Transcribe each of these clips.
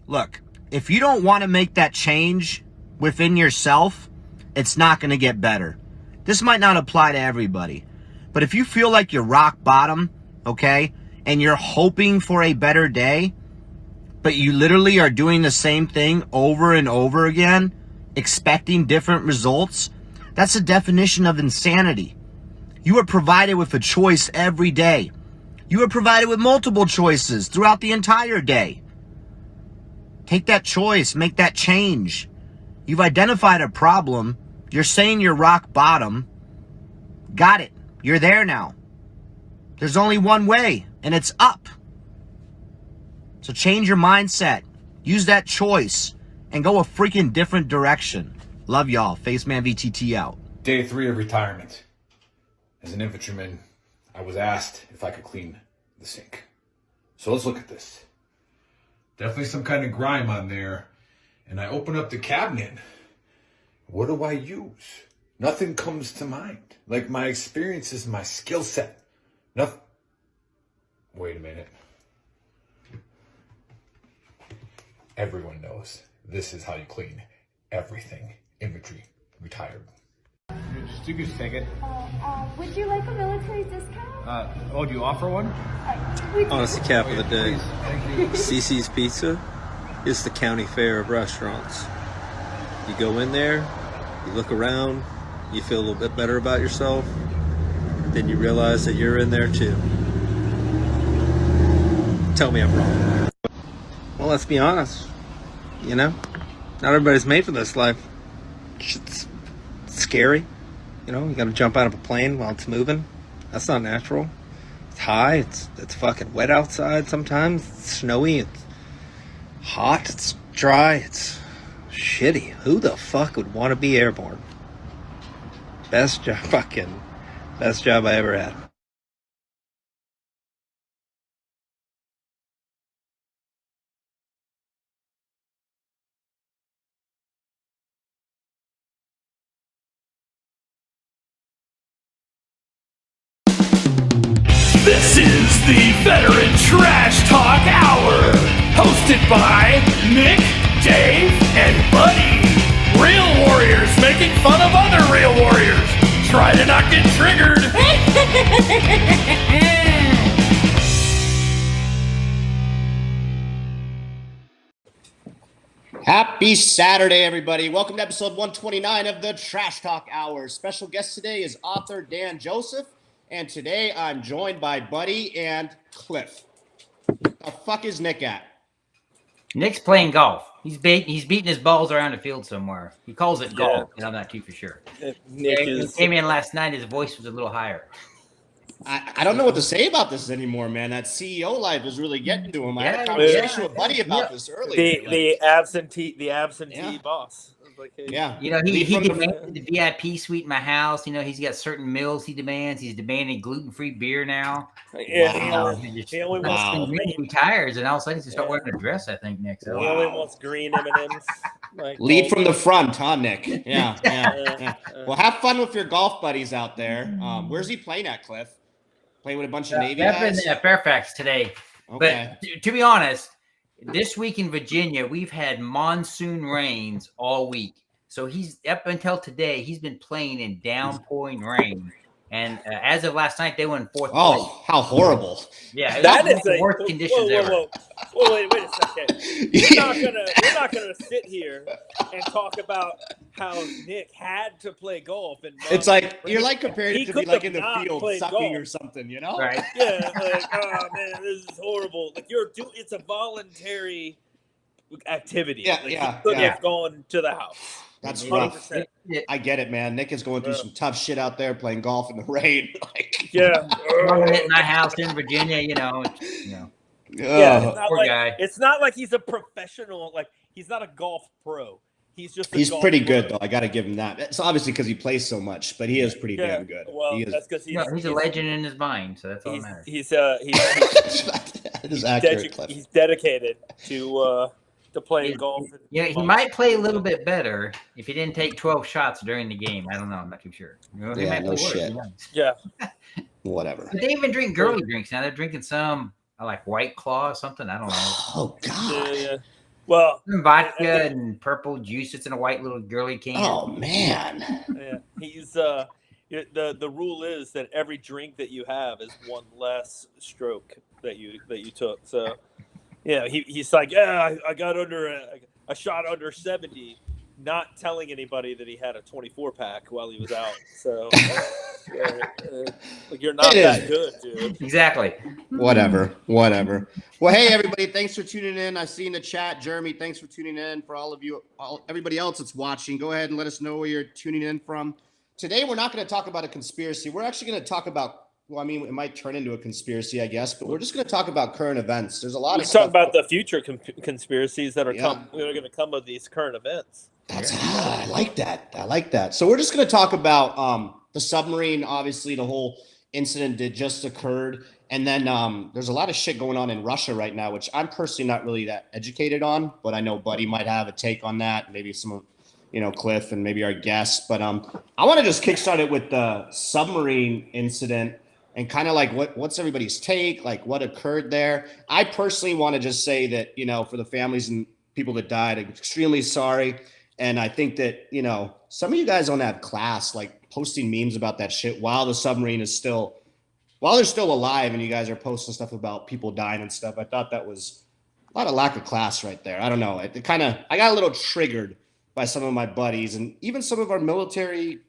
Look, if you don't want to make that change within yourself, it's not going to get better. This might not apply to everybody, but if you feel like you're rock bottom, okay, and you're hoping for a better day, but you literally are doing the same thing over and over again, expecting different results, that's a definition of insanity. You are provided with a choice every day. You are provided with multiple choices throughout the entire day. Take that choice, make that change. You've identified a problem. You're saying you're rock bottom. Got it. You're there now. There's only one way, and it's up. So change your mindset. Use that choice and go a freaking different direction. Love y'all. Faceman VTT out. Day 3 of retirement. As an infantryman, I was asked if I could clean the sink. So let's look at this. Definitely some kind of grime on there. And I open up the cabinet. What do I use? Nothing comes to mind. Like my experience is my skill set. Nothing. Wait a minute. Everyone knows this is how you clean everything. Infantry, retired. You can take it. Would you like a military discount? Do you offer one? Honestly, cap of the day. Please, thank you. CC's Pizza is the county fair of restaurants. You go in there, you look around, you feel a little bit better about yourself, then you realize that you're in there too. Tell me I'm wrong. Well, let's be honest. You know, not everybody's made for this life. It's scary. You know, you gotta jump out of a plane while it's moving. That's not natural. It's high, it's fucking wet outside sometimes. It's snowy, it's hot, it's dry, it's shitty. Who the fuck would want to be airborne? Best job I ever had. This is the Veteran Trash Talk Hour, hosted by Nick, Dave, and Buddy. Real warriors making fun of other real warriors. Try to not get triggered. Happy Saturday, everybody. Welcome to episode 129 of the Trash Talk Hour. Special guest today is author Dan Joseph, and today I'm joined by Buddy and Cliff. The fuck is Nick at? Nick's playing golf. He's beating his balls around the field somewhere. He calls it golf, and I'm not too for sure. He came in last night. His voice was a little higher. I don't know what to say about this anymore, man. That CEO life is really getting to him. I had a conversation with Buddy about this earlier. The absentee boss. Like, hey. Yeah. You know, he demanded the VIP suite in my house. You know, he's got certain meals he demands. He's demanding gluten-free beer now. Yeah, he only retires, and all of a sudden he's going to start wearing a dress, I think, Nick. So. He only wants green M&Ms. Like, lead from the front, huh, Nick? Yeah. Well, have fun with your golf buddies out there. Where's he playing at, Cliff? Playing with a bunch of Navy guys? Up in Fairfax today. Okay. But to be honest, this week in Virginia, we've had monsoon rains all week. So he's up until today, he's been playing in downpouring rain. And as of last night, they were in fourth place. Oh, how horrible. Yeah, that is the worst conditions ever. Wait a second. We're not gonna sit here and talk about how Nick had to play golf. And it's like you're like comparing it to be like in the field sucking golf or something, you know? Right? Yeah, like, oh man, this is horrible. Like it's a voluntary activity. Yeah, like, yeah. He couldn't have gone to the house. That's 100%. rough. I get it, man. Nick is going through some tough shit out there playing golf in the rain. Yeah. At my house in Virginia, you know. Yeah, guy. It's not like he's a professional. Like he's not a golf pro. He's just. He's pretty good though. I got to give him that. It's obviously because he plays so much, but he is pretty damn good. Well, that's because he's a legend in his mind, so that's all that matters. He's dedicated to playing golf. Yeah, he might play a little bit better if he didn't take 12 shots during the game. I don't know. I'm not too sure. No shit. Yeah. Whatever. But they even drink girly drinks now. They're drinking some like White Claw or something. I don't know. Oh God. Yeah. Well, Some vodka and purple juice. It's in a white little girly can. Oh man. yeah, he's the rule is that every drink that you have is one less stroke that you took. So yeah, he's like, yeah, I got under a shot under 70, not telling anybody that he had a 24 pack while he was out. So like you're not that good, dude. Exactly. Whatever. Well, hey everybody, thanks for tuning in. I see in the chat, Jeremy, thanks for tuning in. For all of you, everybody else that's watching, go ahead and let us know where you're tuning in from. Today, we're not going to talk about a conspiracy. We're actually going to talk about, well, I mean, it might turn into a conspiracy, I guess, but we're just going to talk about current events. There's a lot of stuff. Talk about the future conspiracies that are going to come of these current events. I like that. So we're just going to talk about the submarine. Obviously, the whole incident that just occurred. And then there's a lot of shit going on in Russia right now, which I'm personally not really that educated on, but I know Buddy might have a take on that. Maybe some of, Cliff and maybe our guests. But I want to just kickstart it with the submarine incident and kind of like what's everybody's take, like what occurred there. I personally want to just say that, for the families and people that died, I'm extremely sorry. And I think that, some of you guys don't have class, like posting memes about that shit while the submarine is while they're still alive and you guys are posting stuff about people dying and stuff. I thought that was a lot of lack of class right there. I don't know. I got a little triggered by some of my buddies and even some of our military,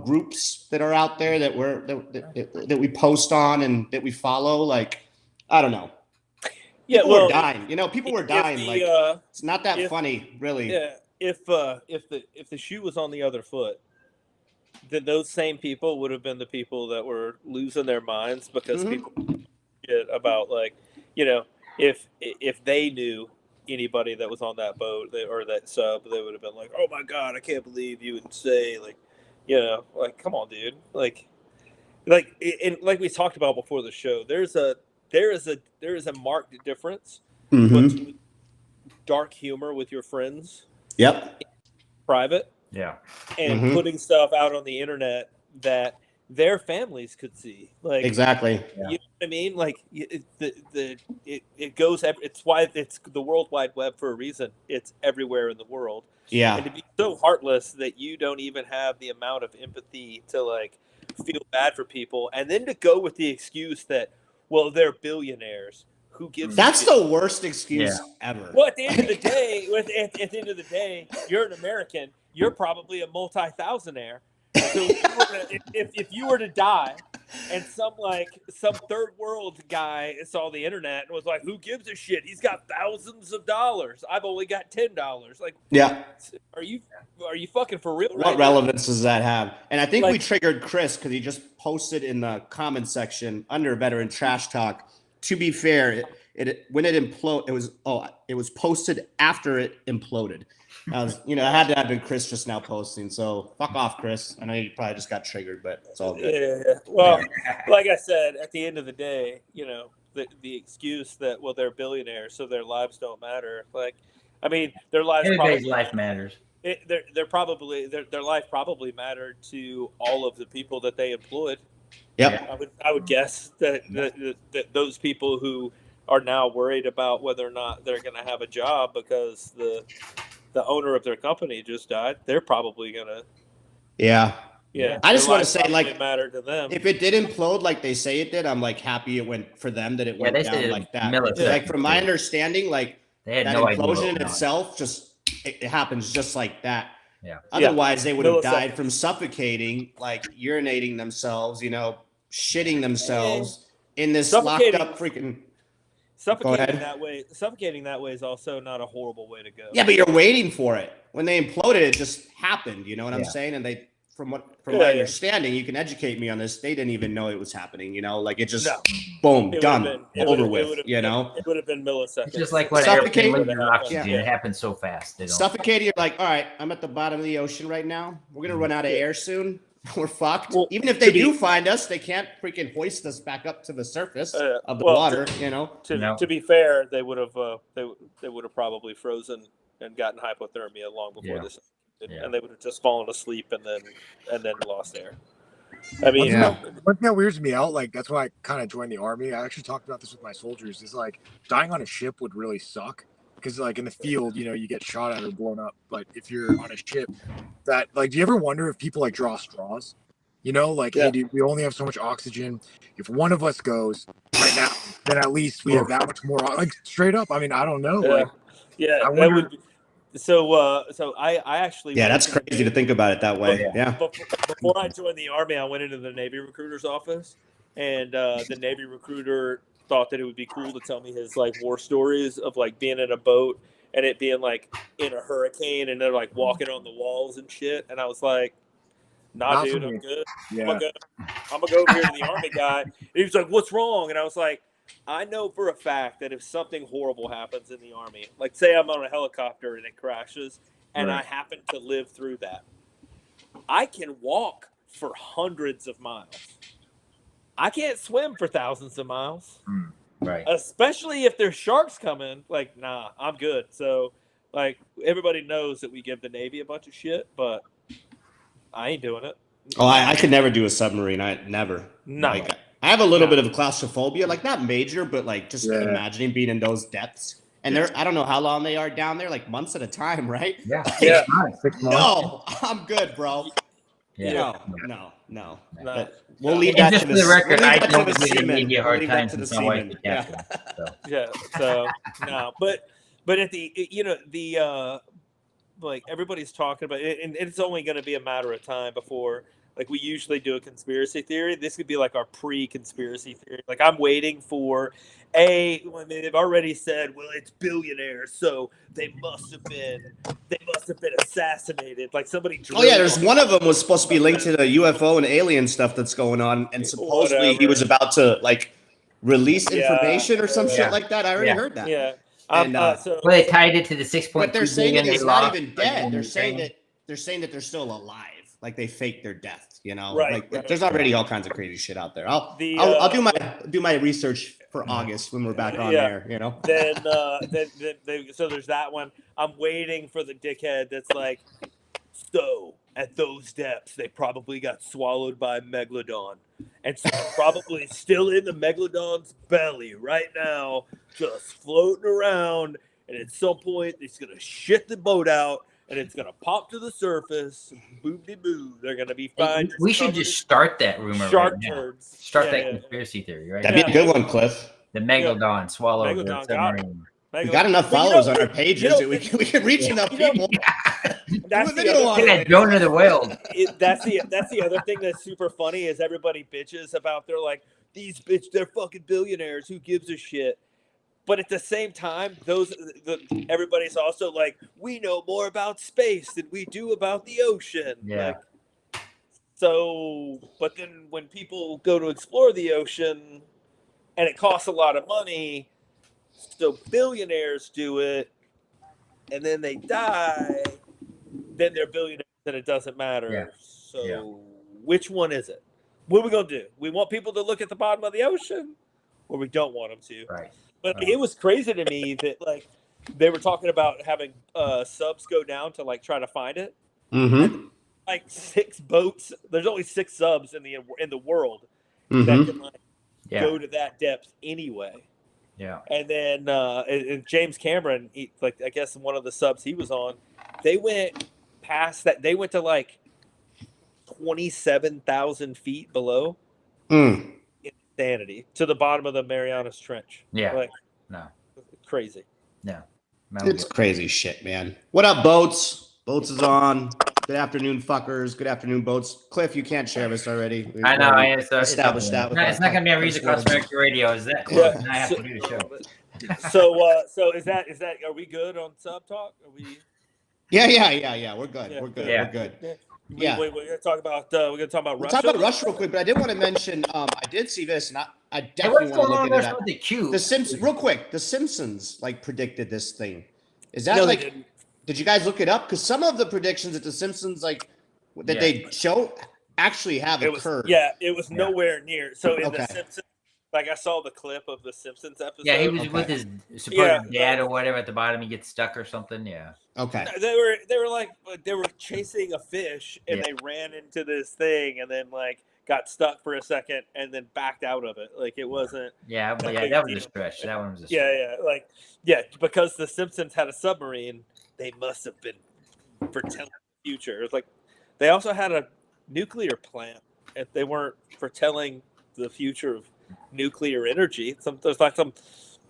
groups that are out there that we post on and that we follow. Like, I don't know. People were dying. People were dying. It's not that funny, really. Yeah. If the shoe was on the other foot, then those same people would have been the people that were losing their minds because people get about if they knew anybody that was on that boat or that sub, they would have been like, oh my god, I can't believe you would say come on, dude, like we talked about before the show, there is a marked difference between dark humor with your friends, private, and putting stuff out on the internet that their families could see, like exactly. You know what I mean? Like it goes. It's why it's the World Wide Web for a reason. It's everywhere in the world. Yeah. And to be so heartless that you don't even have the amount of empathy to like feel bad for people, and then to go with the excuse that, well, they're billionaires. Who gives? That's the worst excuse ever. Well, at the end of the day, at the end of the day, you're an American. You're probably a multi-thousandaire. So if you were to die, and some third world guy saw the internet and was like, "Who gives a shit? He's got thousands of dollars. I've only got $10." Like, are you fucking for real? What relevance does that have? And I think we triggered Chris because he just posted in the comment section under Veteran Trash Talk. To be fair, when it imploded, it was posted after it imploded. I had to have been Chris just now posting. So fuck off, Chris. I know you probably just got triggered, but it's all good. Yeah. Well, like I said, at the end of the day, the excuse that, well, they're billionaires, so their lives don't matter. Like, I mean, their lives. Everybody's life matters. Their life probably mattered to all of the people that they employed. Yep. I would guess that those people who are now worried about whether or not they're going to have a job because the owner of their company just died, they're probably gonna. Yeah. I just want to say, matter to them. If it did implode like they say it did, I'm happy it went for them that it went down like that. Like from my understanding, like they had that implosion in itself, just it happens just like that. Yeah. Otherwise, they would have died from suffocating, like urinating themselves, shitting themselves in this locked up freaking. Suffocating that way is also not a horrible way to go. Yeah, but you're waiting for it. When they imploded, it just happened. You know what I'm saying? And they, from my understanding, you can educate me on this. They didn't even know it was happening. Like it just boom, done, over with. It would have been milliseconds. It's just like when airplane loses oxygen. It happens so fast. Suffocating. You're like, all right, I'm at the bottom of the ocean right now. We're gonna run out of air soon. We're fucked. Well, even if they do find us, they can't freaking hoist us back up to the surface of the water. To be fair, they would have probably frozen and gotten hypothermia long before this, and they would have just fallen asleep and then lost air. I mean, one thing that weirds me out, like that's why I kind of joined the army. I actually talked about this with my soldiers. Is like dying on a ship would really suck, because like in the field, you get shot at or blown up. But if you're on a ship, that like, do you ever wonder if people like draw straws? Like, hey, dude, we only have so much oxygen. If one of us goes right now, then at least we have that much more. Like straight up. I mean, I don't know. Like, I that wonder. would be, so I actually Yeah, went that's into the crazy to think about it that way. Yeah. before I joined the Army, I went into the Navy recruiter's office, and the Navy recruiter thought that it would be cool to tell me his like war stories of like being in a boat and it being like in a hurricane and they're like walking on the walls and shit. And I was like, nah, Not dude, for I'm me. good. Yeah. I'm gonna go over here to the Army guy. And he was like, what's wrong? And I was like, I know for a fact that if something horrible happens in the Army, like say I'm on a helicopter and it crashes and I happen to live through that, I can walk for hundreds of miles. I can't swim for thousands of miles. Right. Especially if there's sharks coming. Like, nah, I'm good. So, like, everybody knows that we give the Navy a bunch of shit, but I ain't doing it. Oh, I could never do a submarine. I never. No. Like, I have a little bit of claustrophobia, like not major, but like just Yeah. imagining being in those depths. And I don't know how long they are down there, like months at a time, right? Yeah. Yeah. 6 months. No, I'm good, bro. Yeah. No. No. But we'll leave And that just to for the the record, we'll I leave that don't to the give the seamen. media a We'll hard leave time that to the since my wife seamen. is Yeah. Catholic. So. Yeah. So, no. But at the, like everybody's talking about it, and it's only going to be a matter of time before, like we usually do a conspiracy theory. This could be like our pre-conspiracy theory. Like I'm waiting for they've already said, well, it's billionaires, so they must have been assassinated. Like somebody. Oh yeah, there's one of them was supposed to be linked to the UFO and alien stuff that's going on, and supposedly he was about to like release information or some shit like that. I already heard that. Yeah. And Well, they tied it to the 6.2 but they're saying that billion he's they not lost even dead. in They're saying Ukraine. that they're still alive. Like they faked their death, Right. There's already all kinds of crazy shit out there. I'll do my research for August when we're back on air. Then so there's that one. I'm waiting for the dickhead that's like, so at those depths they probably got swallowed by a megalodon, and so they're probably still in the megalodon's belly right now, just floating around. And at some point, it's gonna shit the boat out. And it's gonna pop to the surface. Boop-de-boo. They're gonna be fine. We should just start that rumor Shark right now. turds. Start that conspiracy theory right That'd be a good one, Cliff. The megalodon swallowed the Megalodon submarine. We got enough followers on our pages that we can reach enough people. That's Do a video on it. Jonah the whale. That's the other thing that's super funny is everybody bitches about they're like they're fucking billionaires. Who gives a shit? But at the same time, everybody's also like, we know more about space than we do about the ocean. Yeah. But then when people go to explore the ocean, and it costs a lot of money, so billionaires do it, and then they die, then they're billionaires, and it doesn't matter. Yeah. So which one is it? What are we gonna do? We want people to look at the bottom of the ocean, or we don't want them to? Right. But it was crazy to me that like they were talking about having subs go down to like try to find it. Mm-hmm. Like 6 boats. There's only 6 subs in the world Mm-hmm. that can like go to that depth anyway. Yeah. And then and James Cameron, I guess one of the subs he was on, they went past that. They went to like 27,000 feet below. Insanity to the bottom of the Marianas Trench. Yeah. Like, no. Crazy. No. It's crazy shit, man. What up, Boats? Boats is on. Good afternoon, fuckers. Good afternoon, Boats. Cliff, you can't share this already. I know. Established that. It's not going to be on Music Cross America Radio. Is that close? Yeah. And I have to do the show. So is that? Are we good on Sub Talk? Are we? Yeah. We're good. Yeah. We're good. Yeah. We're good. Yeah. We're gonna talk about Russia. We'll talk about Rush real quick, but I did want to mention. I did see this, and I definitely want to look into that. The Q? The Simpsons, real quick. The Simpsons predicted this thing. Is that No, they didn't. Did you guys look it up? Because some of the predictions that the Simpsons they show actually have occurred. It was nowhere near. So in the Simpsons, I saw the clip of the Simpsons episode. Yeah, he was with his supposed dad or whatever at the bottom. He gets stuck or something. Yeah. Okay. They were chasing a fish and they ran into this thing and then got stuck for a second, and then backed out of it. Like it wasn't. Yeah, but a big that was a deal. stretch. That one was a stretch. Because the Simpsons had a submarine, they must have been foretelling the future. It's like they also had a nuclear plant, and they weren't foretelling the future of nuclear energy. There's like some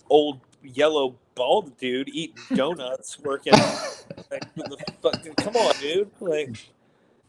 old yellow bald dude eating donuts, working. Come on, dude! Like,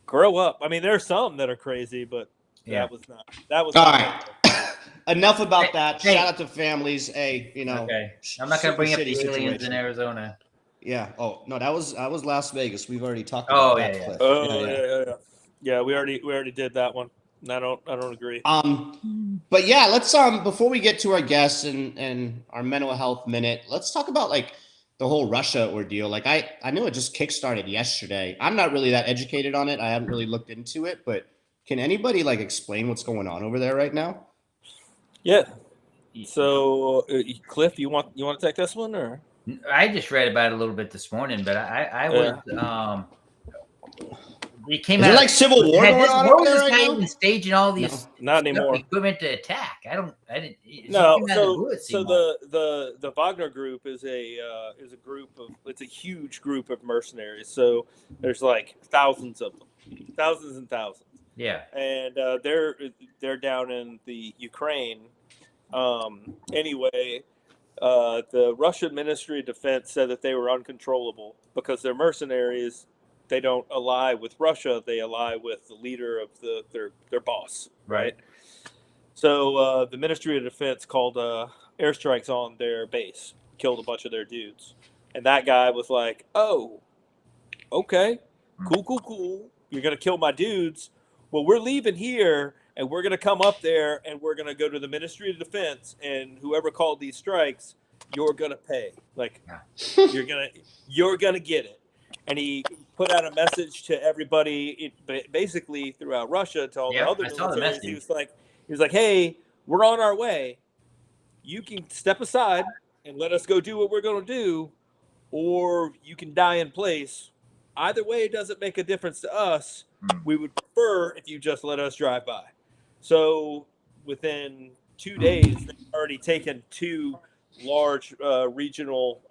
grow up. I mean, there's some that are crazy, but that was not. That was all not right. Enough about that. Hey. Shout out to families. Hey, Okay. I'm not going to bring up the aliens situation. in Arizona. Yeah. Oh no, that was Las Vegas. We've already talked about that. Yeah. Cliff. Yeah. We already did that one. I don't agree. But yeah, let's before we get to our guests and our mental health minute, let's talk about like the whole Russia ordeal. Like I knew it just kickstarted yesterday. I'm not really that educated on it. I haven't really looked into it, but can anybody like explain what's going on over there right now? Yeah. So, Cliff, you want to take this one or? I just read about it a little bit this morning, but I was it came Is out there like civil war going on over there right now? Even staging all these not anymore equipment to attack. I didn't. No, so the Wagner group is a group of, it's a huge group of mercenaries. So there's like thousands of them, thousands and thousands. Yeah, and they're down in the Ukraine. Anyway, the Russian Ministry of Defense said that they were uncontrollable because they're mercenaries. They don't ally with Russia. They ally with the leader of their boss, right? So the Ministry of Defense called airstrikes on their base, killed a bunch of their dudes. And that guy was like, oh, okay, cool. You're going to kill my dudes. Well, we're leaving here, and we're going to come up there, and we're going to go to the Ministry of Defense, and whoever called these strikes, you're going to pay. Like, you're going to get it. And he put out a message to everybody, basically throughout Russia, to all the other militaries. He was like, hey, we're on our way. You can step aside and let us go do what we're going to do, or you can die in place. Either way, it doesn't make a difference to us. We would prefer if you just let us drive by. So within 2 days, they've already taken 2 large regional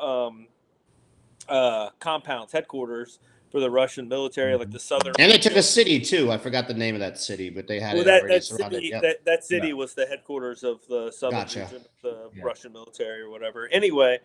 compounds, headquarters for the Russian military, like the southern. And they took a city too. I forgot the name of that city, but they had it already surrounded. That city was the headquarters of the southern region of the Russian military or whatever. Anyway,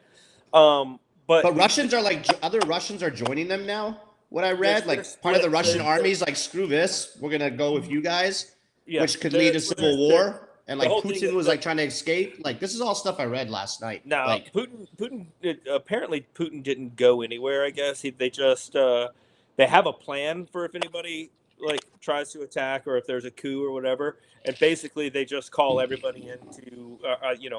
but Russians are like, other Russians are joining them now. What I read, like part of the Russian army's like, screw this, we're gonna go with you guys, which could lead to civil war. And like Putin was like trying to escape. Like this is all stuff I read last night. No, like, Putin apparently Putin didn't go anywhere. I guess they just they have a plan for if anybody like tries to attack or if there's a coup or whatever. And basically they just call everybody into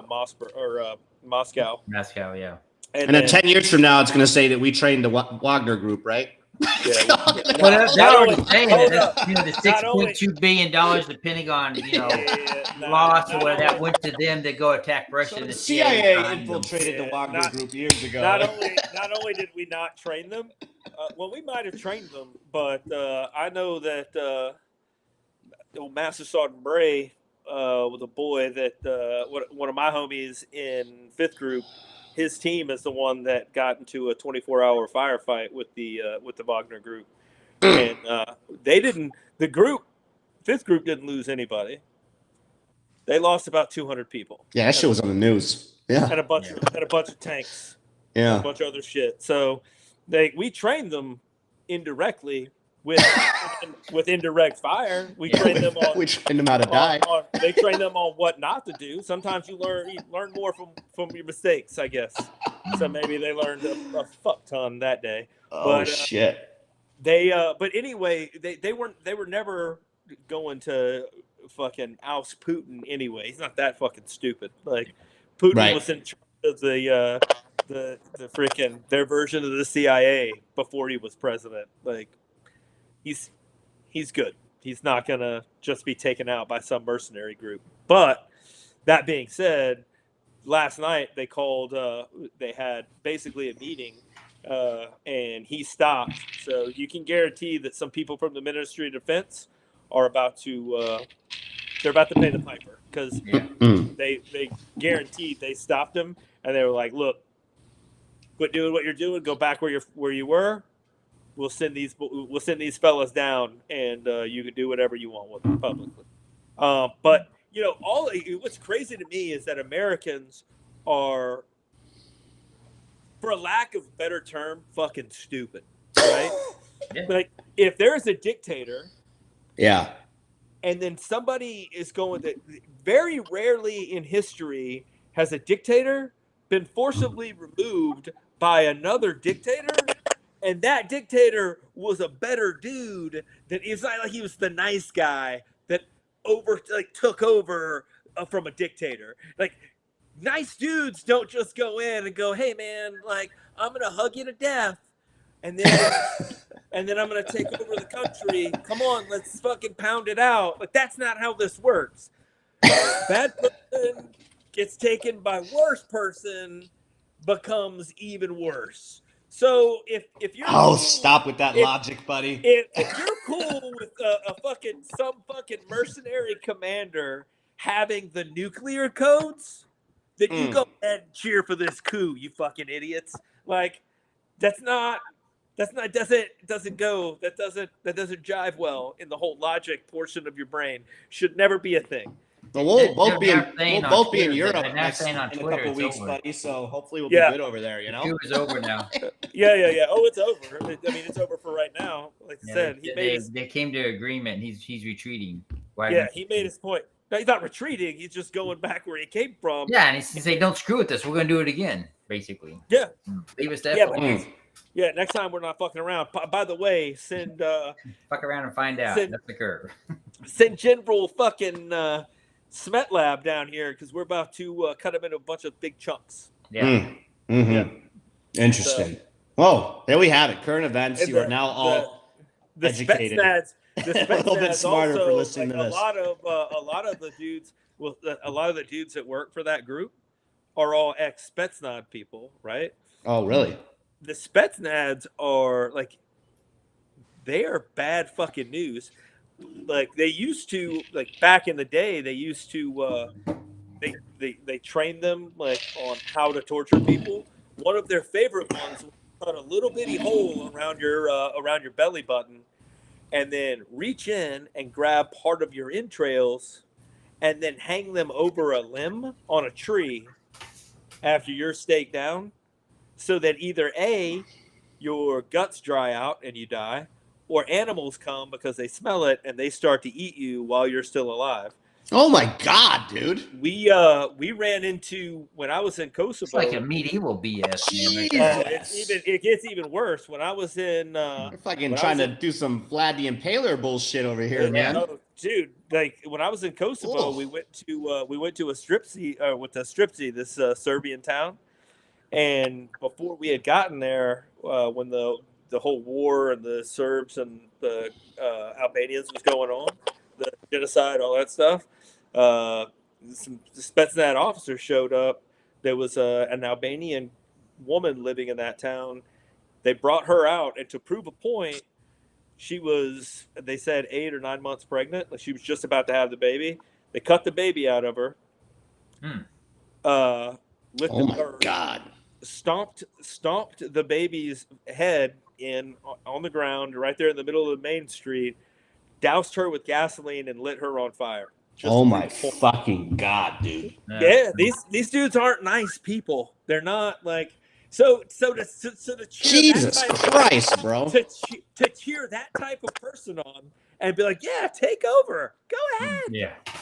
Moscow. Moscow, yeah. And then 10 years from now, it's gonna say that we trained the Wagner group, right? Yeah. They're already saying that the $6.2 billion the Pentagon, lost or whatever that went to them to go attack Russia. So the CIA infiltrated the Wagner group years ago. Not only did we not train them, well, we might have trained them, but I know that Master Sergeant Bray was a boy that one of my homies in 5th group. His team is the one that got into a 24-hour firefight with the Wagner group, and they didn't. The group, 5th group, didn't lose anybody. They lost about 200 people. Yeah, that shit was on the news. Yeah, and a bunch of tanks. Yeah, and a bunch of other shit. So we trained them indirectly with indirect fire. We trained them on. We trained them how to die. They trained them on what not to do. Sometimes you learn more from your mistakes, I guess. So maybe they learned a fuck ton that day. Oh shit. But anyway, they were never going to fucking oust Putin anyway. He's not that fucking stupid. Like Putin was in charge of the freaking their version of the CIA before he was president. Like he's good. He's not gonna just be taken out by some mercenary group. But that being said, last night they called. They had basically a meeting, and he stopped. So you can guarantee that some people from the Ministry of Defense are about to they're about to pay the piper because they guaranteed they stopped him and they were like, look, quit doing what you're doing, go back where you were. We'll send these fellas down, and you can do whatever you want with them publicly. But what's crazy to me is that Americans are, for a lack of a better term, fucking stupid, right? Like if there's a dictator, and then somebody is going to, very rarely in history has a dictator been forcibly removed by another dictator. And that dictator was a better dude than it's not like he was the nice guy that took over from a dictator. Like nice dudes don't just go in and go, "Hey man, like I'm gonna hug you to death," and then I'm gonna take over the country. Come on, let's fucking pound it out. Like that's not how this works. Bad person gets taken by worse person becomes even worse. So if you're cool, stop with that logic, buddy. If you're cool with some fucking mercenary commander having the nuclear codes, then you go ahead and cheer for this coup, you fucking idiots. Like that doesn't jive well in the whole logic portion of your brain. Should never be a thing. Well, we'll both be in Europe next in a couple weeks, buddy. So hopefully we'll be good over there. You know, it's over now. Yeah. Oh, it's over. I mean, it's over for right now. Like I said, they came to agreement. He's retreating. He made his point. No, he's not retreating. He's just going back where he came from. Yeah, and he's saying, "Don't screw with this. We're going to do it again." Basically. Yeah. Leave us there. Yeah, next time we're not fucking around. By the way, send fuck around and find out. That's the curve. Send General fucking Smetlab down here because we're about to cut him into a bunch of big chunks. Yeah. Interesting. There we have it. Current events. You are now all educated. The Spetsnaz a little bit smarter also, for listening to this. A lot of the dudes, a lot of the dudes that work for that group are all ex-Spetsnaz people, right? Oh, really? The Spetsnaz are like, they are bad fucking news. Like they used to, like back in the day, they used to, they trained them like on how to torture people. One of their favorite ones was cut a little bitty hole around your belly button, and then reach in and grab part of your entrails, and then hang them over a limb on a tree after you're staked down, so that either A, your guts dry out and you die, or animals come because they smell it and they start to eat you while you're still alive. Oh my God, dude! We ran into, when I was in Kosovo. It's like a medieval BS. It gets even worse. When I was in, we're fucking trying to do some Vlad the Impaler bullshit over here, man. Oh, dude, like when I was in Kosovo, we went to a Stripsy, this Serbian town, and before we had gotten there, when the whole war and the Serbs and the Albanians was going on, the genocide, all that stuff, some Spetsnaz officers showed up. There was an Albanian woman living in that town. They brought her out, and to prove a point, she was, they said, 8 or 9 months pregnant. Like she was just about to have the baby. They cut the baby out of her. Lifted her. God. Stomped the baby's head on the ground right there in the middle of the main street. Doused her with gasoline and lit her on fire. Oh my fucking God, dude! Yeah, these dudes aren't nice people. They're not like so to cheer Jesus Christ, bro. To cheer that type of person on and be like, yeah, take over. Go ahead. Yeah. Go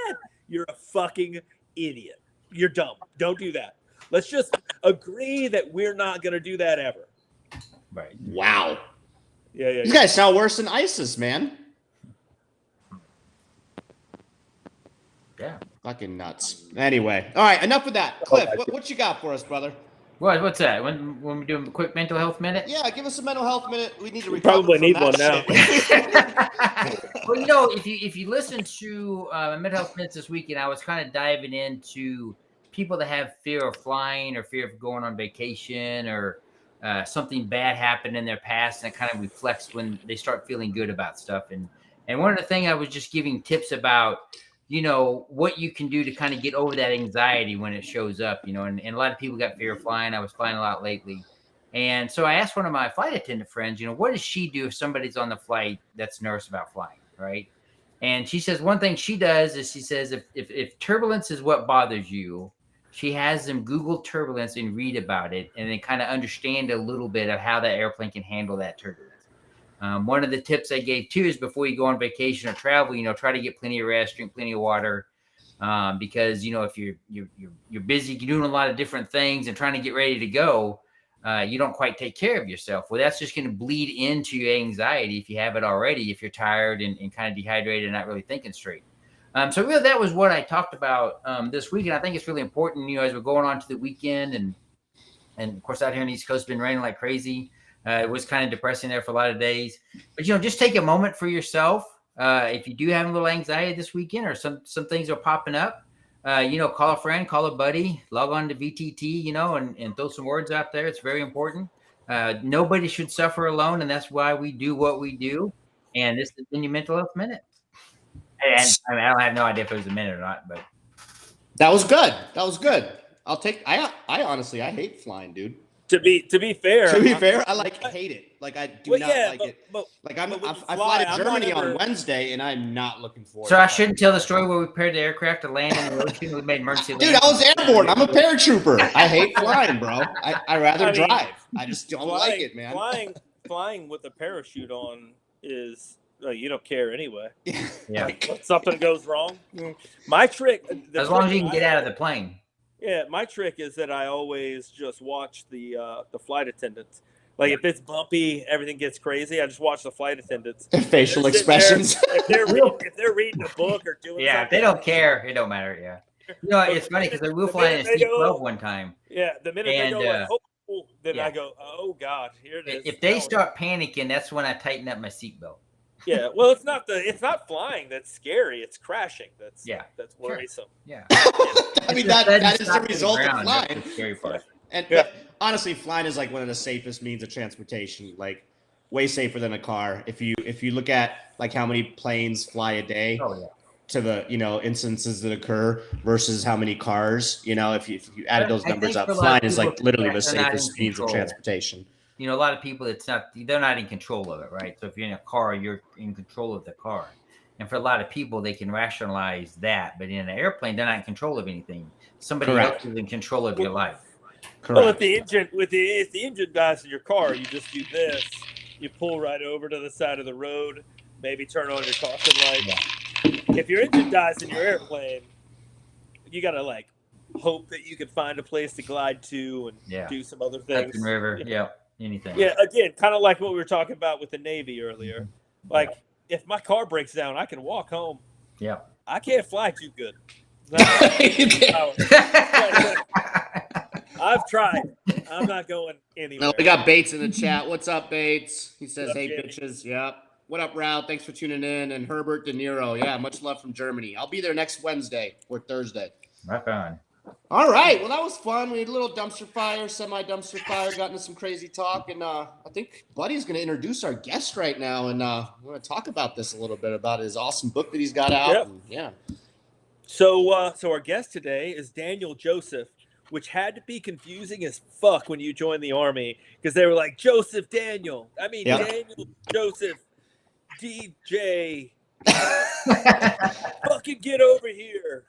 ahead. You're a fucking idiot. You're dumb. Don't do that. Let's just agree that we're not gonna do that ever. Right. Wow. Yeah. These guys sound worse than ISIS, man. Yeah. Fucking nuts. Anyway, all right, enough of that. Cliff, what you got for us, brother? What's that? When we do a quick mental health minute? Yeah, give us a mental health minute. We need to recover. Probably need one now. Well, if you listen to mental health minutes this weekend, I was kind of diving into people that have fear of flying or fear of going on vacation or something bad happened in their past, and it kind of reflects when they start feeling good about stuff. And And one of the things I was just giving tips about, what you can do to kind of get over that anxiety when it shows up, and a lot of people got fear of flying. I was flying a lot lately. And so I asked one of my flight attendant friends, what does she do if somebody's on the flight that's nervous about flying, right? And she says one thing she does is she says if turbulence is what bothers you, she has them Google turbulence and read about it and then kind of understand a little bit of how that airplane can handle that turbulence. One of the tips I gave too is before you go on vacation or travel, try to get plenty of rest, drink plenty of water, because if you're busy doing a lot of different things and trying to get ready to go, you don't quite take care of yourself. Well, that's just going to bleed into your anxiety if you have it already, if you're tired and kind of dehydrated and not really thinking straight. So really that was what I talked about this week. And I think it's really important, as we're going on to the weekend and of course out here in the East Coast, it's been raining like crazy. It was kind of depressing there for a lot of days, but just take a moment for yourself. If you do have a little anxiety this weekend or some things are popping up, call a friend, call a buddy, log on to VTT, and throw some words out there. It's very important. Nobody should suffer alone, and that's why we do what we do. And this has been your Mental Health Minute. And I don't have no idea if it was a minute or not, but that was good. I honestly, I hate flying, dude. To be fair, I hate it. Like I do not like it. I fly to Germany on Wednesday, and I'm not looking forward. So I shouldn't tell the story where we prepared the aircraft to land in the ocean. We made emergency landing. Dude, I was airborne. I'm a paratrooper. I hate flying, bro. I rather drive. I just don't like it, man. Flying with a parachute on is you don't care anyway. Yeah. If something goes wrong. My trick, as long as you can get out of the plane. Yeah, my trick is that I always just watch the flight attendants. Like if it's bumpy, everything gets crazy. I just watch the flight attendants. Their facial expressions. If they're reading a book or doing something. If they don't care, it don't matter. Yeah. It's funny because we were flying in C-12 one time. Yeah, the minute they go then I go, oh God, here it is. If they start panicking, that's when I tighten up my seatbelt. Yeah, well, it's not flying that's scary. It's crashing. That's worrisome. Yeah. I mean that is the result of flying. That's the scary part. And honestly, flying is like one of the safest means of transportation. Like way safer than a car. If you look at like how many planes fly a day to the instances that occur versus how many cars. If you added those numbers up, flying is like literally the safest means of transportation. A lot of people, they're not in control of it, right? So if you're in a car, you're in control of the car. And for a lot of people, they can rationalize that. But in an airplane, they're not in control of anything. Somebody else is in control of your life. Correct. Well, if the engine dies in your car, you just do this. You pull right over to the side of the road, maybe turn on your caution light. Yeah. If your engine dies in your airplane, you got to hope that you can find a place to glide to and do some other things. Hudson River, anything. Yeah, again, kind of like what we were talking about with the Navy earlier. If my car breaks down, I can walk home. Yeah. I can't fly too good. I've tried. I'm not going anywhere. No, we got Bates in the chat. What's up, Bates? He says, hey, bitches. Yep. What up, Ralph? Thanks for tuning in. And Herbert De Niro. Yeah, much love from Germany. I'll be there next Wednesday or Thursday. Right on. All right. Well, that was fun. We had a little dumpster fire, semi-dumpster fire, got into some crazy talk. And I think Buddy's going to introduce our guest right now. And we're going to talk about this a little bit, about his awesome book that he's got out. Yep. And, yeah. So our guest today is Daniel Joseph, which had to be confusing as fuck when you joined the Army because they were like, Joseph Daniel. I mean, Daniel Joseph DJ. Fucking get over here.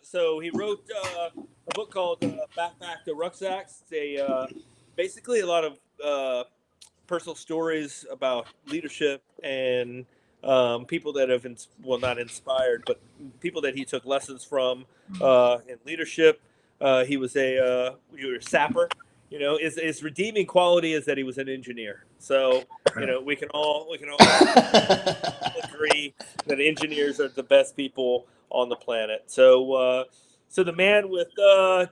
So he wrote a book called Backpack to Rucksacks. It's basically a lot of personal stories about leadership and people that have not inspired, but people that he took lessons from in leadership. He was a sapper. His redeeming quality is that he was an engineer. So we can all agree that engineers are the best people on the planet. So the man with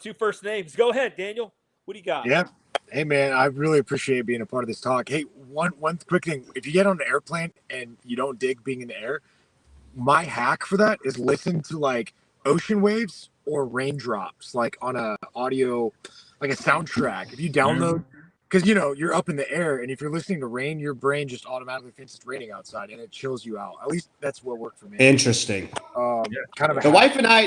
two first names. Go ahead, Daniel. What do you got? Yeah. Hey man, I really appreciate being a part of this talk. Hey, one quick thing. If you get on an airplane and you don't dig being in the air, my hack for that is listen to ocean waves or raindrops, on a audio, like a soundtrack. If you download because you're up in the air, and if you're listening to rain, your brain just automatically thinks it's raining outside, and it chills you out. At least that's what worked for me. Interesting. Kind of The wife and I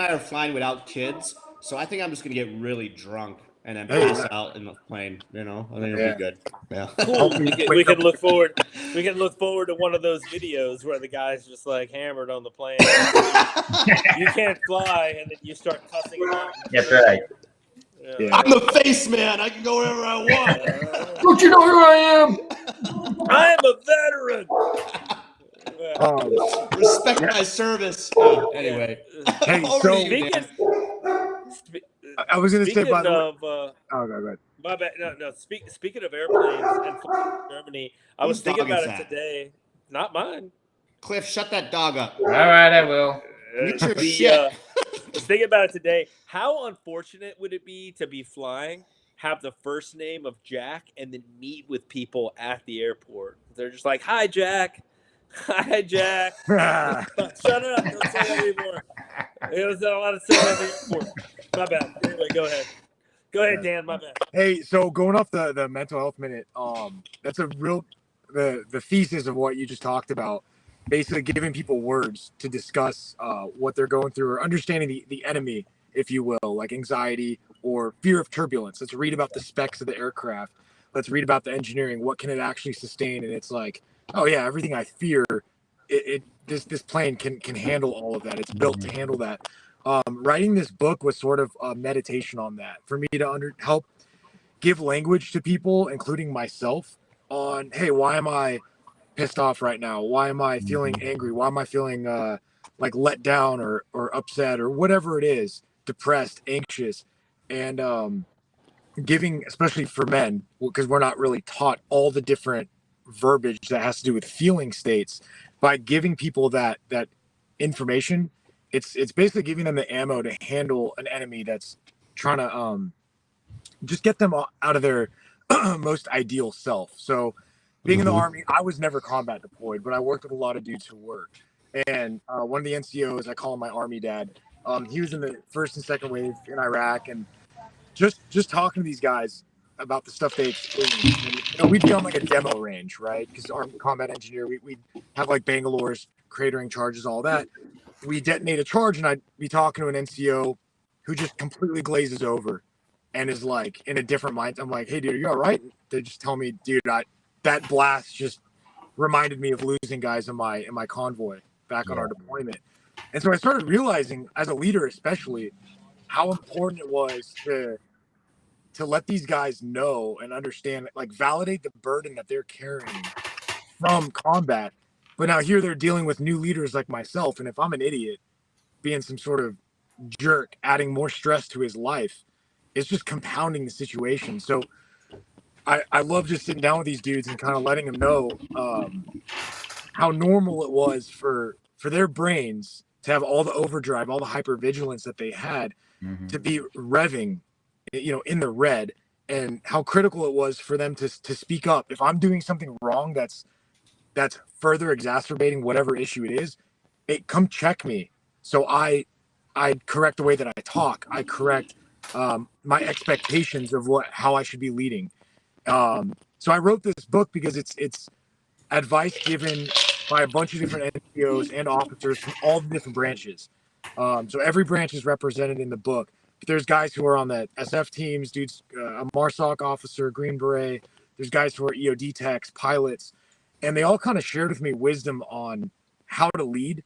are flying without kids, so I think I'm just gonna get really drunk and then pass out in the plane. I think it'll be good. Yeah. Cool. We can look forward. We can look forward to one of those videos where the guy's just like hammered on the plane. You can't fly, and then you start cussing him out. That's right. Yeah. I'm the face man. I can go wherever I want. Don't you know who I am? I am a veteran. Respect my service. Anyway. Hey, Over to you, Speaking, Dan. I was going to say, speaking by the way, of, go ahead. my bad. No. Speaking of airplanes and Germany, I was Whose thinking dog about is it that? today. Not mine. Cliff, shut that dog up. All right, I will. Mute your The, shit. I was thinking about it today. How unfortunate would it be to be flying, have the first name of Jack, and then meet with people at the airport? They're just like, "Hi, Jack. Hi, Jack." Shut up! Don't say that anymore. There's not a lot of saying at the airport. My bad. Anyway, go ahead. Go ahead, Dan. My bad. Hey, so going off the mental health minute, that's a real the thesis of what you just talked about. Basically, giving people words to discuss what they're going through, or understanding the enemy, if you will, like anxiety or fear of turbulence. Let's read about the specs of the aircraft. Let's read about the engineering. What can it actually sustain? And it's like, oh yeah, everything I fear, this plane can handle all of that. It's built to handle that. Writing this book was sort of a meditation on that for me to help give language to people, including myself, on, hey, why am I pissed off right now? Why am I feeling angry? Why am I feeling like let down or upset or whatever it is, depressed, anxious, and giving, especially for men, because we're not really taught all the different verbiage that has to do with feeling states. By giving people that information, it's basically giving them the ammo to handle an enemy that's trying to just get them out of their most ideal self. So being in the Army, I was never combat deployed, but I worked with a lot of dudes who were. And one of the NCOs, I call him my Army dad, he was in the first and second wave in Iraq, and just talking to these guys about the stuff they experienced. And, we'd be on like a demo range, right? Because our combat engineer, we'd have like Bangalore's cratering charges, all that. We detonate a charge, and I'd be talking to an NCO who just completely glazes over and is like in a different mind. I'm like, hey, dude, are you all right? They just tell me, dude, that blast just reminded me of losing guys in my convoy back on our deployment. And so I started realizing, as a leader especially, how important it was to let these guys know and understand, like validate the burden that they're carrying from combat. But now here they're dealing with new leaders like myself. And if I'm an idiot, being some sort of jerk, adding more stress to his life, it's just compounding the situation. So I love just sitting down with these dudes and kind of letting them know how normal it was for their brains to have all the overdrive, all the hypervigilance that they had to be revving, in the red, and how critical it was for them to speak up. If I'm doing something wrong that's further exacerbating whatever issue it is, come check me. So I correct the way that I talk. I correct my expectations of how I should be leading. So I wrote this book because it's advice given by a bunch of different NGOs and officers from all the different branches. So every branch is represented in the book. But there's guys who are on the SF teams, dudes, a MARSOC officer, Green Beret. There's guys who are EOD techs, pilots, and they all kind of shared with me wisdom on how to lead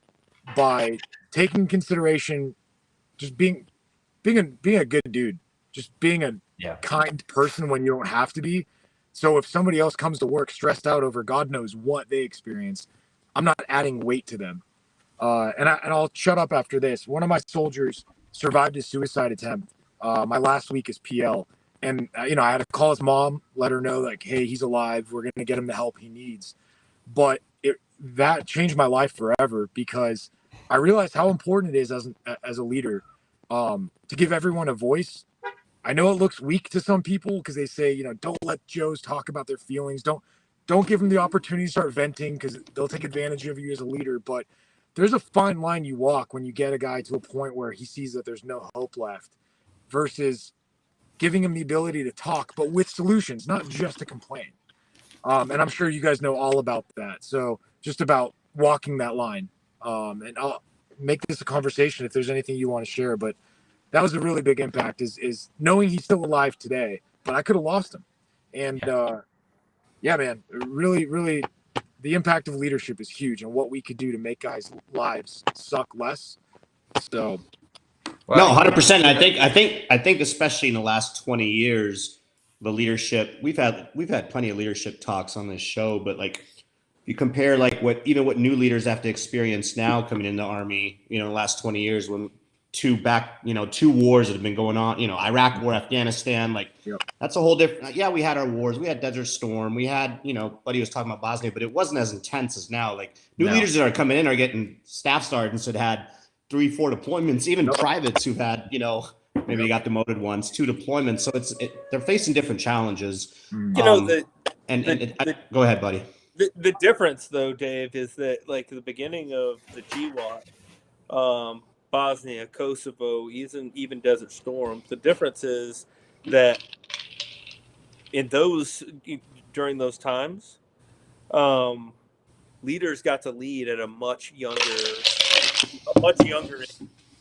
by taking consideration, just being a good dude, just being a kind person when you don't have to be. So if somebody else comes to work stressed out over God knows what they experience, I'm not adding weight to them. And I'll shut up after this. One of my soldiers survived a suicide attempt. My last week is PL. And, I had to call his mom, let her know, like, hey, he's alive. We're going to get him the help he needs. But that changed my life forever, because I realized how important it is as a leader to give everyone a voice. I know it looks weak to some people because they say, don't let Joes talk about their feelings. Don't give them the opportunity to start venting, because they'll take advantage of you as a leader. But there's a fine line you walk when you get a guy to a point where he sees that there's no hope left, versus giving them the ability to talk, but with solutions, not just to complain. And I'm sure you guys know all about that. So just about walking that line. And I'll make this a conversation if there's anything you want to share. But that was a really big impact is knowing he's still alive today, but I could have lost him. And yeah, man, really, really, the impact of leadership is huge and what we could do to make guys' lives suck less. So No, 100%. I think especially in the last 20 years, the leadership we've had plenty of leadership talks on this show, but like you compare like what new leaders have to experience now coming in the Army, the last 20 years when two wars that have been going on, Iraq war, Afghanistan, like that's a whole different. Yeah, we had our wars, we had Desert Storm, we had, Buddy was talking about Bosnia, but it wasn't as intense as now. Like new leaders that are coming in are getting staff sergeants that had 3-4 deployments, even privates who've had, maybe they got demoted once, 2 deployments. So they're facing different challenges. Go ahead, buddy. The difference, though, Dave, is that like the beginning of the GWAT, Bosnia, Kosovo, even Desert Storm, the difference is that during those times, leaders got to lead at a much younger age.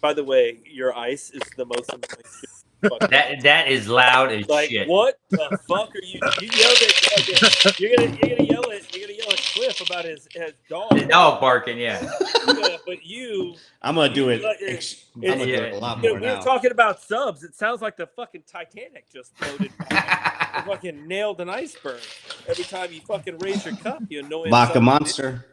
By the way, your ice is the most annoying shit. That is loud as like, shit. What the fuck are you? You yelled at you're gonna yell at Cliff about his dog. The dog barking, yeah. But I'm gonna do it. I'm gonna do it a lot more now. We were talking about subs. It sounds like the fucking Titanic just floated. Fucking nailed an iceberg. Every time you fucking raise your cup, you annoying Vodka monster.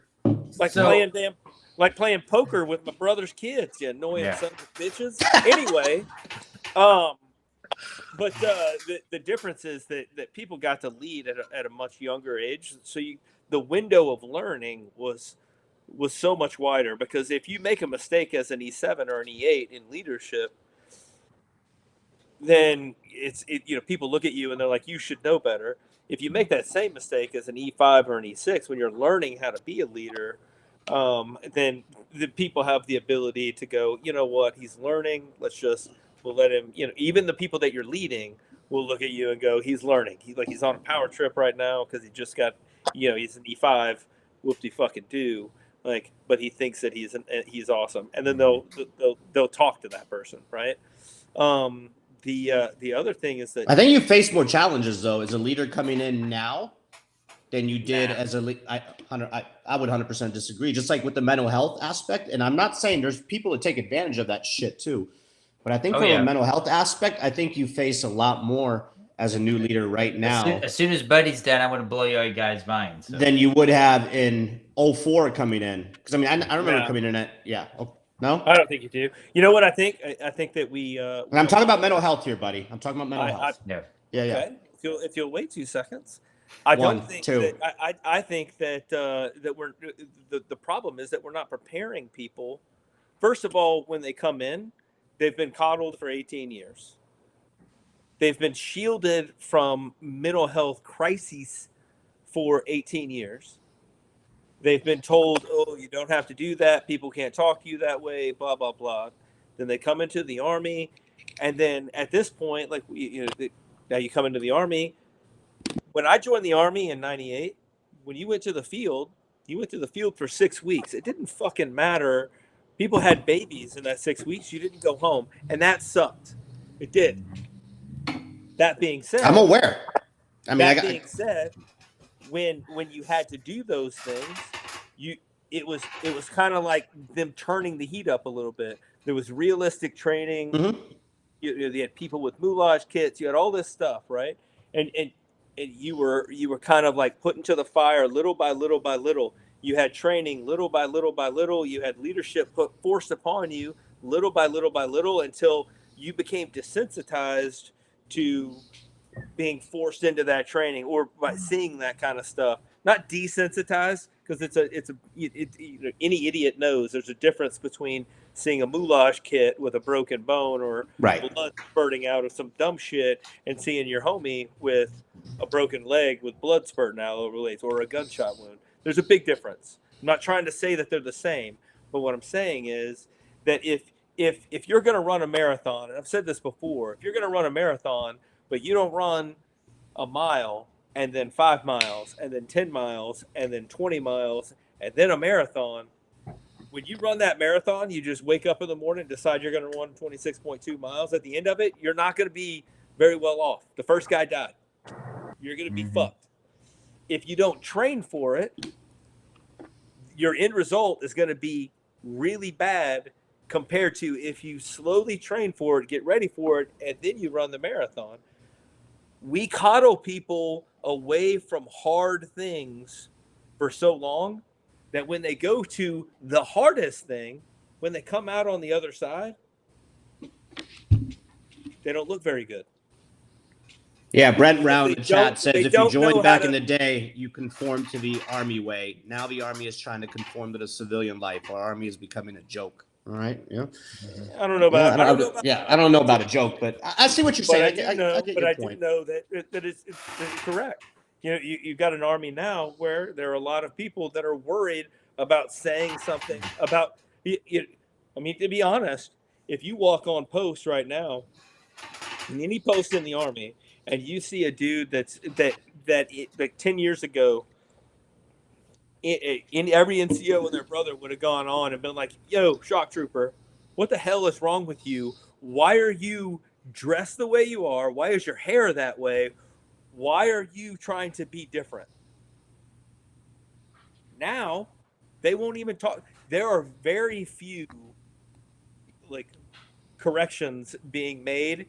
Like playing poker with my brother's kids, you annoying sons of bitches. Anyway, but the difference is that people got to lead at a much younger age, so the window of learning was so much wider. Because if you make a mistake as an E7 or an E8 in leadership, then people look at you and they're like, you should know better. If you make that same mistake as an E5 or an E6 when you're learning how to be a leader, then the people have the ability to go, you know what, he's learning. We'll let him, even the people that you're leading will look at you and go, he's learning. He's on a power trip right now because he just got, he's an E5, whoop-de-fucking-do. But he thinks that he's awesome. And then they'll talk to that person, right? The other thing is that I think you face more challenges though as a leader coming in now than you did as a leader. I would 100% disagree. Just like with the mental health aspect, and I'm not saying there's people that take advantage of that shit too, but I think from a mental health aspect, I think you face a lot more as a new leader right now. As soon as Buddy's done, I'm going to blow you guys' minds. So. Than you would have in 04 coming in. Because I remember coming in at no? I don't think you do. You know what I think? I think that we. And I'm talking about mental health here, buddy. I'm talking about mental health. Yeah. Okay. If you'll wait 2 seconds. I think that we're the problem is that we're not preparing people. First of all, when they come in, they've been coddled for 18 years. They've been shielded from mental health crises for 18 years. They've been told, oh, you don't have to do that. People can't talk to you that way, blah, blah, blah. Then they come into the Army. And then at this point, now you come into the Army. When I joined the Army in 98, when you went to the field, for 6 weeks. It didn't fucking matter. People had babies in that 6 weeks. You didn't go home. And that sucked. It did. That being said, I'm aware. Being said, when you had to do those things, it was kind of like them turning the heat up a little bit. There was realistic training. Mm-hmm. You had people with moulage kits. You had all this stuff, right? And you were kind of like put into the fire little by little by little. You had training little by little by little. You had leadership forced upon you little by little by little until you became desensitized to being forced into that training or by seeing that kind of stuff. Not desensitized, because any idiot knows there's a difference between seeing a moulage kit with a broken bone or blood spurting out of some dumb shit and seeing your homie with a broken leg with blood spurting out over legs or a gunshot wound. There's a big difference. I'm not trying to say that they're the same, but what I'm saying is that if you're going to run a marathon, and I've said this before, if you're going to run a marathon but you don't run a mile and then 5 miles and then 10 miles and then 20 miles and then a marathon. When you run that marathon, you just wake up in the morning and decide you're going to run 26.2 miles. At the end of it, you're not going to be very well off. The first guy died. You're going to be fucked. If you don't train for it, your end result is going to be really bad compared to if you slowly train for it, get ready for it, and then you run the marathon. We coddle people away from hard things for so long that when they go to the hardest thing, when they come out on the other side, they don't look very good. Yeah, Brent Brown in the chat don't- says they if you don't joined know back how in to- the day, you conformed to the Army way. Now the Army is trying to conform to the civilian life. Our Army is becoming a joke. All right, yeah. I don't know about. I don't know about a joke, but I see what you're But saying. I do know. I get But your I point. do know that it's correct. You know, you've got an army now where there are a lot of people that are worried about saying something about. I mean, to be honest, if you walk on post right now, in any post in the army, and you see a dude like 10 years ago, in every NCO and their brother would have gone on and been like, "Yo, shock trooper, what the hell is wrong with you? Why are you dressed the way you are? Why is your hair that way? Why are you trying to be different?" Now, they won't even talk. There are very few like corrections being made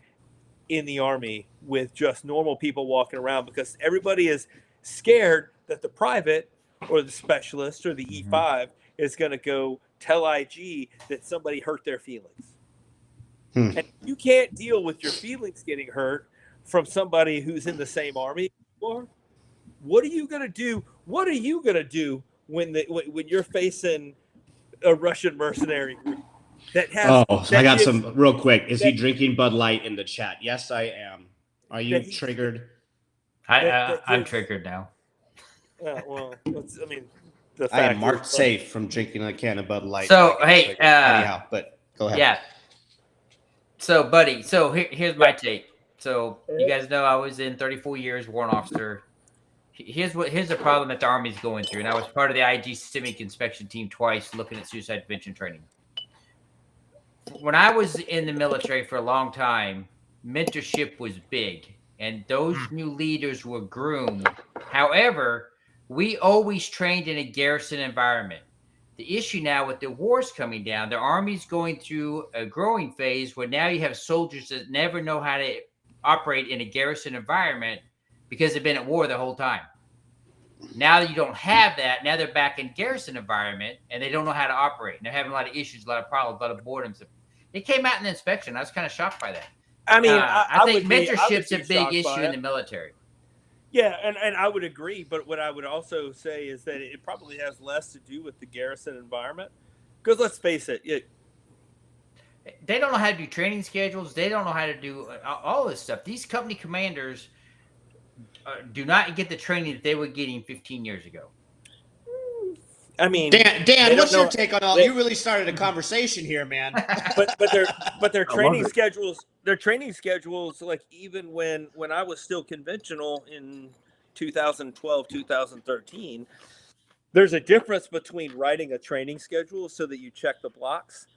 in the army with just normal people walking around because everybody is scared that the private or the specialist or the E5 is going to go tell IG that somebody hurt their feelings. And you can't deal with your feelings getting hurt from somebody who's in the same army you are. What are you going to do? What are you going to do when you're facing a Russian mercenary group that has? I got some real quick. Is he drinking Bud Light in the chat? Yes, I am. Are you triggered? I'm triggered now. Well, I mean, I am marked safe from drinking a can of Bud Light. So hey, anyhow, but go ahead. Yeah. So, buddy, here's my take. So you guys know I was in 34 years, warrant officer. Here's the problem that the Army's going through, and I was part of the IG systemic inspection team twice, looking at suicide prevention training. When I was in the military for a long time, mentorship was big, and those new leaders were groomed. However, we always trained in a garrison environment. The issue now with the wars coming down, the Army's going through a growing phase where now you have soldiers that never know how to operate in a garrison environment because they've been at war the whole time. Now that you don't have that, now they're back in garrison environment and they don't know how to operate. And they're having a lot of issues, a lot of problems, a lot of boredom. It came out in the inspection. I was kind of shocked by that. I mean, I think mentorship's a big issue in the military. Yeah, and I would agree. But what I would also say is that it probably has less to do with the garrison environment. Because let's face it, they don't know how to do training schedules. They don't know how to do all this stuff. These company commanders do not get the training that they were getting 15 years ago. I mean, Dan, what's your take on all? You really started a conversation here, man. but their training schedules. Their training schedules, like even when I was still conventional in 2012, 2013, there's a difference between writing a training schedule so that you check the blocks,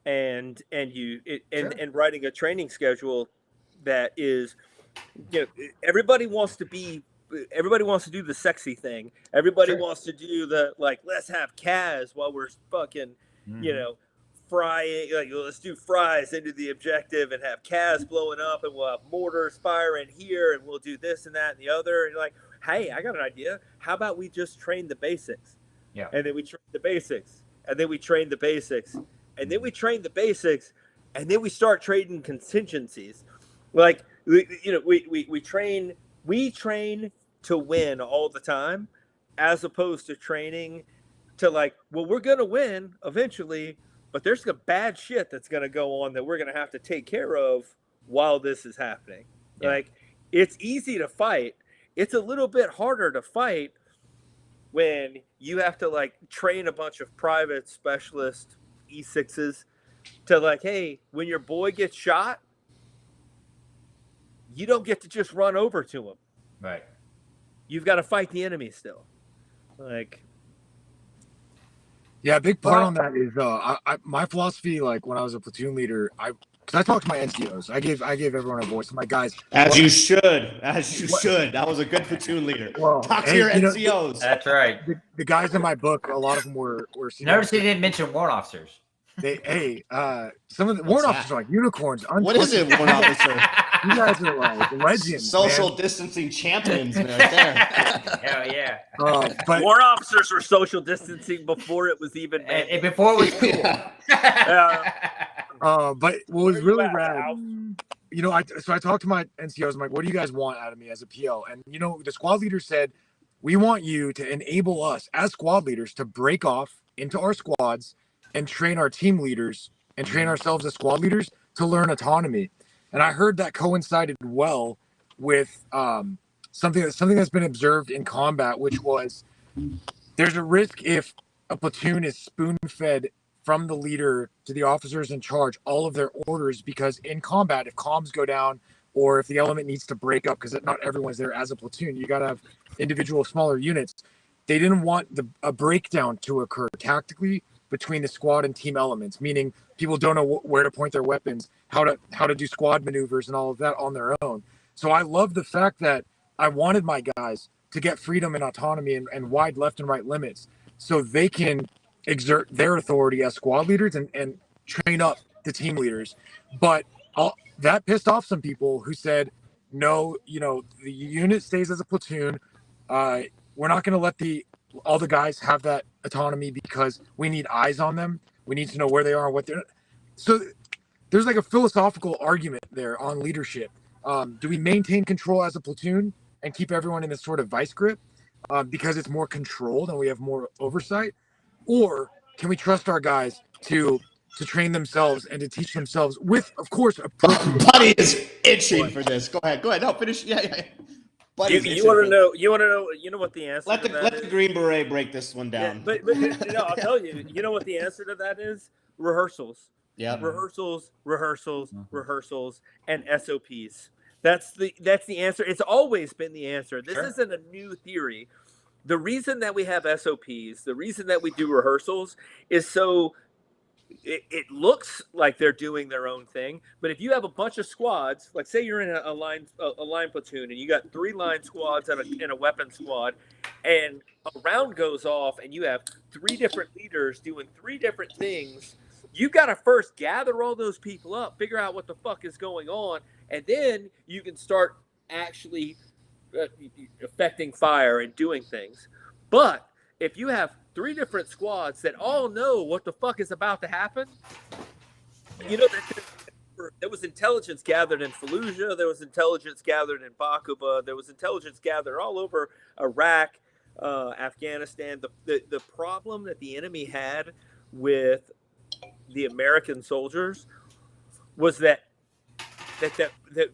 and writing a training schedule that is, everybody wants to do the sexy thing. Everybody wants to do the, like, let's have Kaz while we're fucking, frying, like, let's do fries into the objective and have Kaz blowing up and we'll have mortars firing here and we'll do this and that and the other. And you're like, hey, I got an idea. How about we just train the basics? Yeah. And then we train the basics. And then we train the basics. And then we train the basics. And then we start trading contingencies. Like, we train to win all the time, as opposed to training to, like, well, we're going to win eventually, but there's some bad shit that's going to go on that we're going to have to take care of while this is happening. Yeah. Like, it's easy to fight. It's a little bit harder to fight when you have to, like, train a bunch of private specialist E6s to, like, hey, when your boy gets shot, you don't get to just run over to them. Right. You've got to fight the enemy still. Like, Yeah, a big part on that is my philosophy. Like when I was a platoon leader, because I talked to my NCOs. I gave everyone a voice. I'm like, guys, You should. That was a good platoon leader. Talk to your NCOs. That's right. The guys in my book, a lot of them were. Notice they didn't mention warrant officers. Some of the warrant officers are like unicorns. What is it, warrant officer? You guys are like legends. Social distancing champions right there. Hell yeah. But warrant officers were social distancing before it was even and before it was cool. But what was really rad, I talked to my NCOs. I'm like, what do you guys want out of me as a PL? And the squad leader said, we want you to enable us as squad leaders to break off into our squads and train our team leaders and train ourselves as squad leaders to learn autonomy. And I heard that coincided well with something that's been observed in combat, which was there's a risk if a platoon is spoon-fed from the leader to the officers in charge all of their orders, because in combat, if comms go down or if the element needs to break up, because not everyone's there as a platoon, you got to have individual smaller units. They didn't want a breakdown to occur tactically between the squad and team elements, meaning people don't know where to point their weapons, how to do squad maneuvers and all of that on their own. So I love the fact that I wanted my guys to get freedom and autonomy and wide left and right limits so they can exert their authority as squad leaders and train up the team leaders. But that pissed off some people who said, no, the unit stays as a platoon. We're not going to let all the guys have that autonomy because we need eyes on them. We need to know where they are and what they're. So there's like a philosophical argument there on leadership. Do we maintain control as a platoon and keep everyone in this sort of vice grip because it's more controlled and we have more oversight? Or can we trust our guys to train themselves and to teach themselves with, of course, appropriate. Buddy is itching for this. Go ahead. No, finish. Yeah. You want to know? You want to know? You know what the answer? Let the Green Beret break this one down. Yeah, but I'll tell you. You know what the answer to that is? Rehearsals. Yeah. Rehearsals, and SOPs. That's the answer. It's always been the answer. This isn't a new theory. The reason that we have SOPs, the reason that we do rehearsals, is so it looks like they're doing their own thing. But if you have a bunch of squads, like say you're in a line platoon and you got 3 line squads and a weapon squad, and a round goes off and you have 3 different leaders doing 3 different things, you got to first gather all those people up, figure out what the fuck is going on, and then you can start actually affecting fire and doing things. But if you have 3 different squads that all know what the fuck is about to happen, there was intelligence gathered in Fallujah, there was intelligence gathered in Bakuba, there was intelligence gathered all over Iraq, Afghanistan. The problem that the enemy had with the American soldiers was that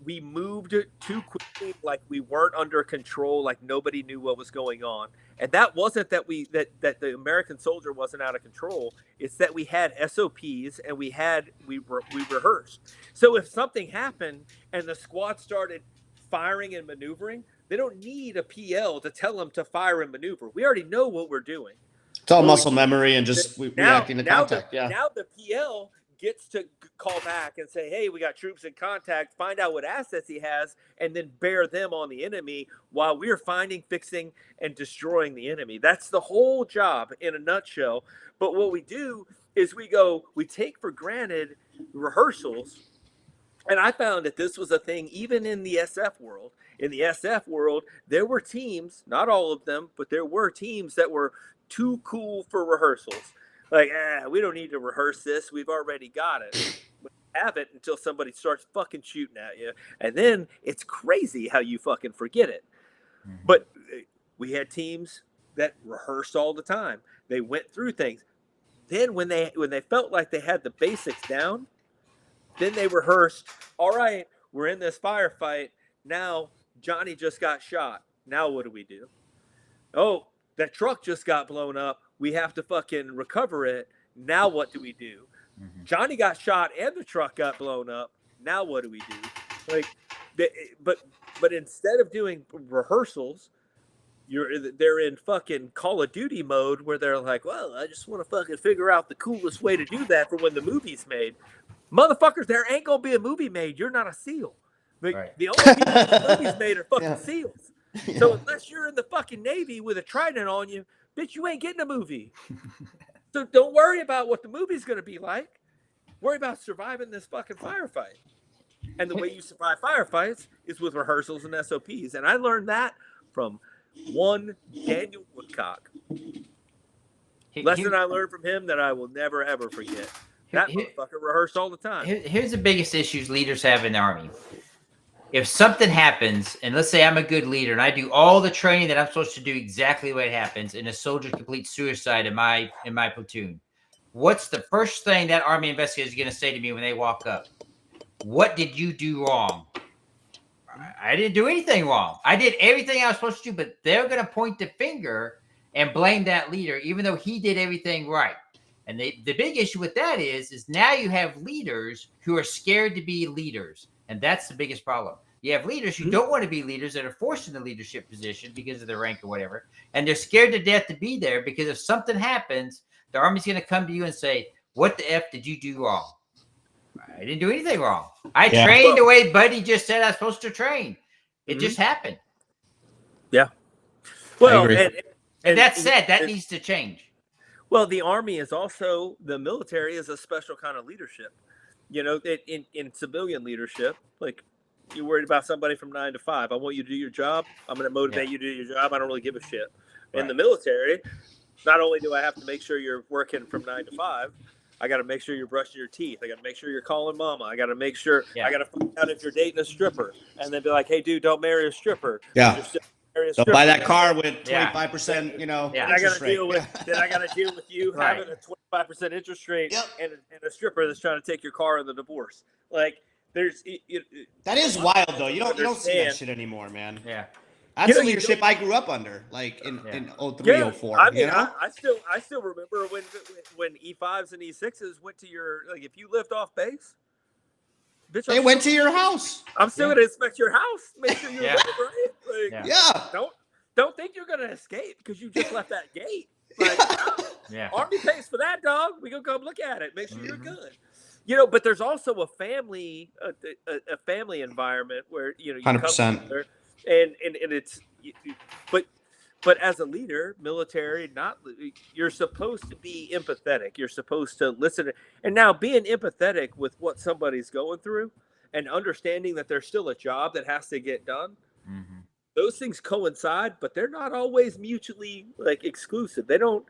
we moved too quickly, like we weren't under control, like nobody knew what was going on. And that wasn't that the American soldier wasn't out of control. It's that we had SOPs and we rehearsed. So if something happened and the squad started firing and maneuvering, they don't need a PL to tell them to fire and maneuver. We already know what we're doing. It's all muscle memory and just reacting to contact. Now the PL gets to call back and say, hey, we got troops in contact, find out what assets he has, and then bear them on the enemy while we're finding, fixing, and destroying the enemy. That's the whole job in a nutshell. But what we do is we take for granted rehearsals. And I found that this was a thing even in the SF world. In the SF world, there were teams, not all of them, but there were teams that were too cool for rehearsals. Like, we don't need to rehearse this. We've already got it. We have it until somebody starts fucking shooting at you. And then it's crazy how you fucking forget it. Mm-hmm. But we had teams that rehearsed all the time. They went through things. Then when they felt like they had the basics down, then they rehearsed, all right, we're in this firefight. Now Johnny just got shot. Now what do we do? Oh, that truck just got blown up. We have to fucking recover it. Now what do we do? Mm-hmm. Johnny got shot and the truck got blown up. Now what do we do? Like, But instead of doing rehearsals, they're in fucking Call of Duty mode where they're like, well, I just want to fucking figure out the coolest way to do that for when the movie's made. Motherfuckers, there ain't gonna be a movie made. You're not a SEAL. The only people the movies made are fucking SEAls. Yeah. So unless you're in the fucking Navy with a trident on you, bitch, you ain't getting a movie. So don't worry about what the movie's gonna be like. Worry about surviving this fucking firefight. And the way you survive firefights is with rehearsals and SOPs. And I learned that from one Daniel Woodcock. Lesson I learned from him that I will never, ever forget. That motherfucker rehearsed all the time. Here's the biggest issues leaders have in the Army. If something happens, and let's say I'm a good leader and I do all the training that I'm supposed to do exactly what happens, and a soldier completes suicide in my platoon, what's the first thing that Army investigator is going to say to me when they walk up? What did you do wrong? I didn't do anything wrong. I did everything I was supposed to do, but they're going to point the finger and blame that leader, even though he did everything right. And the big issue with that is now you have leaders who are scared to be leaders. And that's the biggest problem. You have leaders who don't want to be leaders that are forced in the leadership position because of their rank or whatever. And they're scared to death to be there because if something happens, the Army's going to come to you and say, what the F did you do wrong? I didn't do anything wrong. I trained the way Buddy just said I was supposed to train. It just happened. Yeah. Well, and that said, that needs to change. Well, the Army is also, the military is a special kind of leadership. You know, in civilian leadership, like you're worried about somebody from 9 to 5. I want you to do your job. I'm going to motivate you to do your job. I don't really give a shit. Right. In the military, not only do I have to make sure you're working from 9 to 5, I got to make sure you're brushing your teeth. I got to make sure you're calling mama. I got to make sure, I got to find out if you're dating a stripper and then be like, hey, dude, don't marry a stripper. Yeah. Don't buy that car with 25%, you know, interest rate. Then I got to deal with you having a 25% interest rate and a stripper that's trying to take your car in the divorce. Like, that is wild, though. You don't see that shit anymore, man. Yeah. That's the leadership I grew up under, like in 03, 04. I mean, you know? I still remember when E5s and E6s went to your, like, if you lived off base, bitch, they went to your house. I'm still gonna inspect your house, make sure you're right. Like, don't think you're gonna escape because you just left that gate. Like, Army pays for that, dog. We gonna come look at it, make sure you're good. You know, but there's also a family environment where you 100%. Come together, and it's but as a leader, military, you're supposed to be empathetic. You're supposed to listen. And now being empathetic with what somebody's going through and understanding that there's still a job that has to get done. Mm-hmm. Those things coincide, but they're not always mutually like exclusive. They don't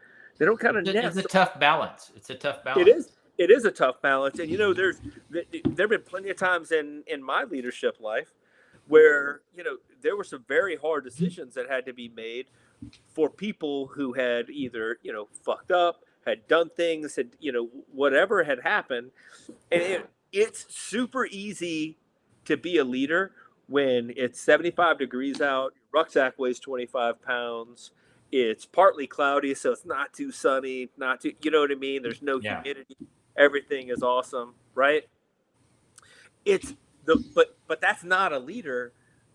kind of nest. It's a tough balance. It's a tough balance. It is a tough balance. And, you know, there've been plenty of times in my leadership life where, you know, there were some very hard decisions that had to be made for people who had either, you know, fucked up, had done things, had, you know, whatever had happened. And it's super easy to be a leader when it's 75 degrees out, your rucksack weighs 25 pounds, it's partly cloudy, so it's not too sunny, not too, you know what I mean? There's no humidity. Everything is awesome, right? But that's not a leader.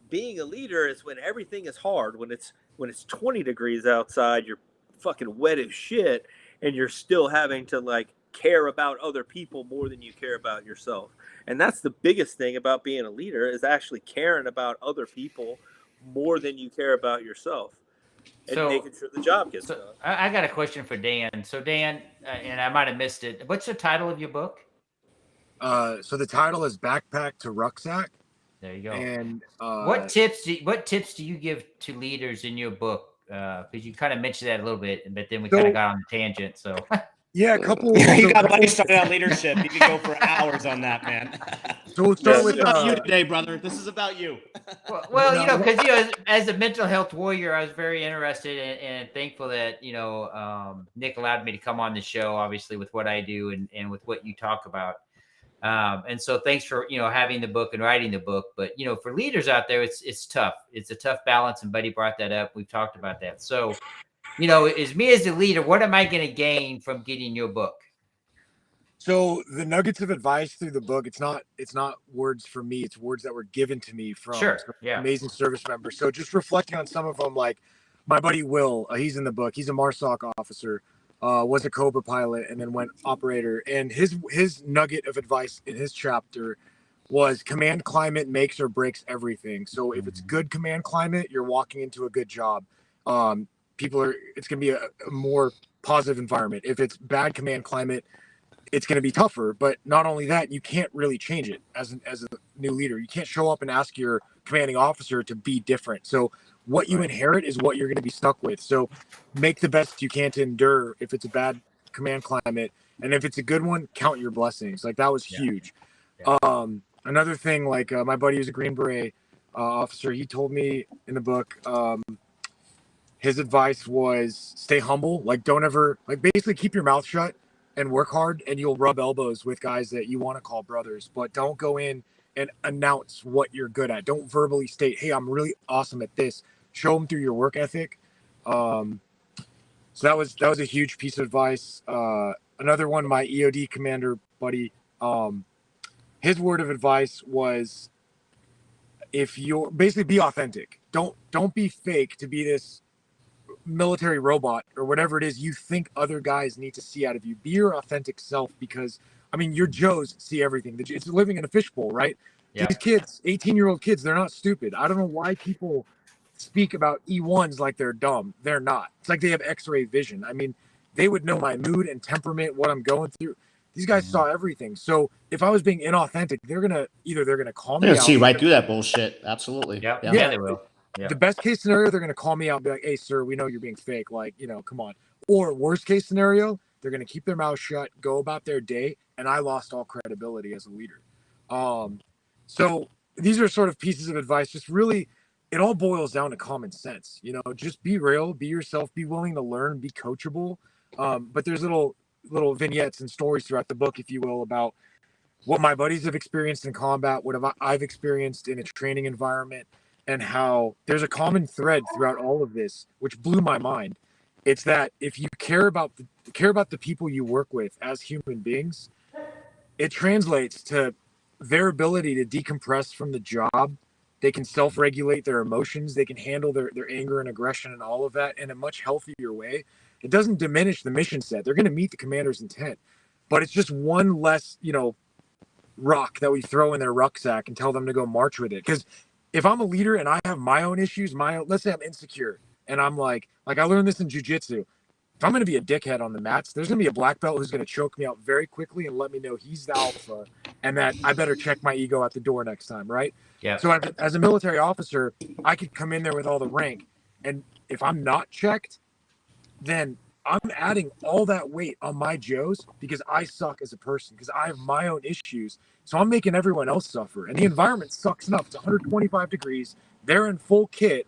Being a leader is when everything is hard, when it's 20 degrees outside, you're fucking wet as shit, and you're still having to like care about other people more than you care about yourself. And that's the biggest thing about being a leader is actually caring about other people more than you care about yourself. And making sure the job gets done. I got a question for Dan. So Dan, and I might have missed it. What's the title of your book? So the title is Backpack to Rucksack. There you go. And what tips do you give to leaders in your book? Because you kind of mentioned that a little bit, but then we kind of got on a tangent. So yeah, a couple. You got Buddy started on leadership. You could go for hours on that, man. So we'll start with about you today, brother. This is about you. Well, you know, because you know, as a mental health warrior, I was very interested and thankful that you know Nick allowed me to come on the show, obviously with what I do and with what you talk about. And so thanks for, you know, having the book and writing the book. But, you know, for leaders out there, it's tough. It's a tough balance. And Buddy brought that up. We've talked about that. So, you know, as me as a leader, what am I going to gain from getting your book? So the nuggets of advice through the book, it's not words from me, it's words that were given to me from Sure. some Yeah. amazing service members. So just reflecting on some of them, like my buddy Will, he's in the book. He's a MARSOC officer, was a Cobra pilot, and then went operator. And his nugget of advice in his chapter was command climate makes or breaks everything. So if it's good command climate, you're walking into a good job. It's going to be a more positive environment. If it's bad command climate, it's going to be tougher. But not only that, you can't really change it as a new leader. You can't show up and ask your commanding officer to be different. So what you inherit is what you're going to be stuck with. So make the best you can to endure if it's a bad command climate, and if it's a good one, count your blessings. Like that was huge. Yeah. Another thing, like my buddy who's a Green Beret officer, he told me in the book, his advice was stay humble. Like don't ever, like basically keep your mouth shut and work hard, and you'll rub elbows with guys that you want to call brothers, but don't go in and announce what you're good at. Don't verbally state, hey, I'm really awesome at this. Show them through your work ethic. So that was a huge piece of advice. Another one, my EOD commander buddy, his word of advice was, if you're basically be authentic. Don't be fake to be this military robot or whatever it is you think other guys need to see out of you. Be your authentic self, because I mean your Joes see everything. It's living in a fishbowl, right? Yeah. These kids, 18-year-old kids, they're not stupid. I don't know why people speak about E1s like they're dumb. They're not. It's like they have X-ray vision. I mean, they would know my mood and temperament, what I'm going through. These guys saw everything. So if I was being inauthentic, they're gonna call They're me gonna out. see right through that bullshit. Absolutely. Yeah. Yeah, they will. Yeah. The best case scenario, they're going to call me out and be like, hey, sir, we know you're being fake. Like, come on. Or worst case scenario, they're going to keep their mouth shut, go about their day, and I lost all credibility as a leader. So these are sort of pieces of advice. Just really, it all boils down to common sense. Just be real, be yourself, be willing to learn, be coachable. But there's little vignettes and stories throughout the book, if you will, about what my buddies have experienced in combat, what I've experienced in a training environment, and how there's a common thread throughout all of this, which blew my mind. It's that if you care about the people you work with as human beings, it translates to their ability to decompress from the job. They can self-regulate their emotions. They can handle their anger and aggression and all of that in a much healthier way. It doesn't diminish the mission set. They're going to meet the commander's intent, but it's just one less, rock that we throw in their rucksack and tell them to go march with it. Because if I'm a leader and I have my own issues, let's say I'm insecure and I'm like I learned this in jiu-jitsu. If I'm going to be a dickhead on the mats, there's going to be a black belt who's going to choke me out very quickly and let me know he's the alpha and that I better check my ego at the door next time, right? Yeah. So as a military officer, I could come in there with all the rank, and if I'm not checked, then I'm adding all that weight on my Joes because I suck as a person, because I have my own issues. So I'm making everyone else suffer. And the environment sucks enough. It's 125 degrees. They're in full kit.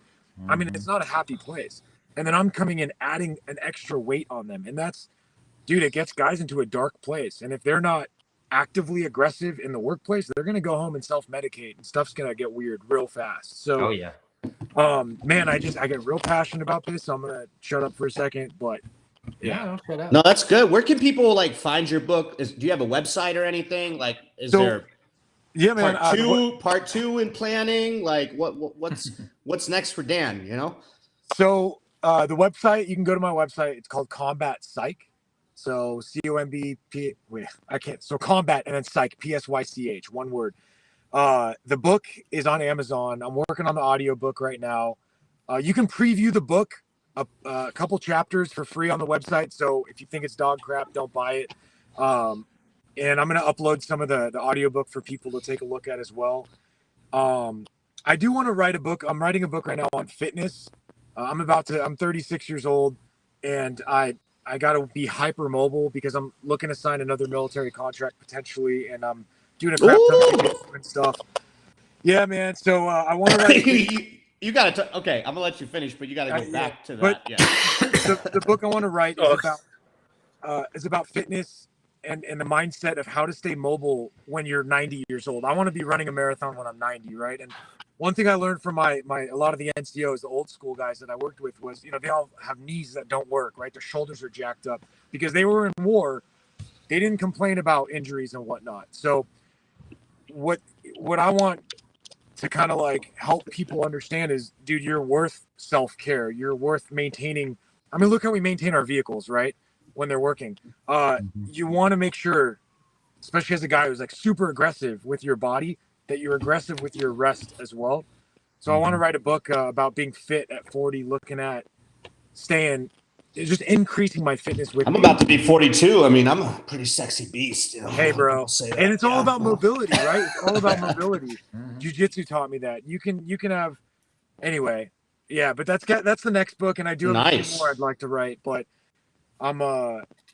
I mean, it's not a happy place. And then I'm coming in adding an extra weight on them. And it gets guys into a dark place. And if they're not actively aggressive in the workplace, they're going to go home and self-medicate, and stuff's going to get weird real fast. So, Oh yeah. Man, I get real passionate about this. So I'm going to shut up for a second, but Yeah. No, that's good. Where can people find your book? Do you have a website or anything? Is there man, part two in planning? What's next for Dan? So the website, you can go to my website. It's called Combat Psych. So COMBP. Wait, I can't. So Combat and then Psych, PSYCH, one word. The book is on Amazon. I'm working on the audiobook right now. You can preview the book, a couple chapters for free on the website. So if you think it's dog crap, don't buy it. And I'm going to upload some of the audiobook for people to take a look at as well. I do want to write a book. I'm writing a book right now on fitness. I'm 36 years old, and I got to be hyper mobile because I'm looking to sign another military contract potentially, and I'm doing a crap ton of and stuff. Yeah, man. So I want to write. You got to. Okay, I'm gonna let you finish, but you got to go back to that. The book I want to write is about fitness and the mindset of how to stay mobile when you're 90 years old. I want to be running a marathon when I'm 90, right? And one thing I learned from a lot of the NCOs, the old school guys that I worked with, was they all have knees that don't work, right? Their shoulders are jacked up because they were in war. they didn't complain about injuries and whatnot. So what I want to kind of like help people understand is, dude, you're worth self-care. You're worth maintaining. I mean, look how we maintain our vehicles, right? When they're working. You want to make sure, especially as a guy who's like super aggressive with your body, that you're aggressive with your rest as well. So I want to write a book about being fit at 40, looking at just increasing my fitness with I'm me. about to be 42. I mean, I'm a pretty sexy beast. You know, Hey, bro. say that. And it's all about mobility, right? It's all about mobility. Jiu-jitsu taught me that. You can have, anyway. Yeah, but that's the next book, and I do have a few more I'd like to write. But I'm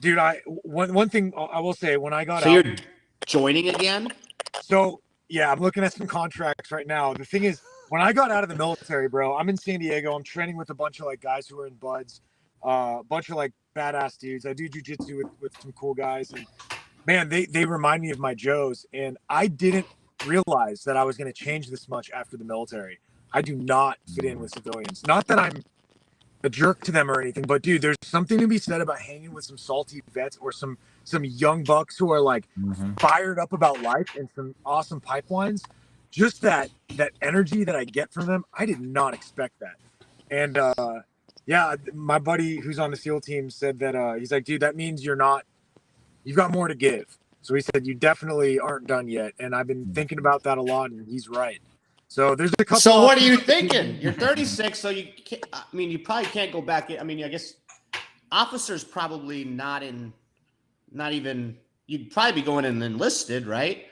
dude. One thing I will say, when I got out. So you're joining again? So yeah, I'm looking at some contracts right now. The thing is, when I got out of the military, bro, I'm in San Diego. I'm training with a bunch of like guys who are in buds, a bunch of like badass dudes. I do jujitsu with some cool guys, and man, they remind me of my Joes. And I didn't realize that I was going to change this much after the military. I do not fit in with civilians. Not that I'm a jerk to them or anything, but dude, there's something to be said about hanging with some salty vets or some young bucks who are like fired up about life and some awesome pipelines. Just that energy that I get from them, I did not expect that. And yeah, my buddy who's on the SEAL team said that he's like, dude, that means you've got more to give. So he said, you definitely aren't done yet. And I've been thinking about that a lot, and he's right. So there's a couple. So what are you thinking? You're 36, so you can't, I mean, you probably can't go back in. I mean, I guess officers probably not even, you'd probably be going in enlisted, right?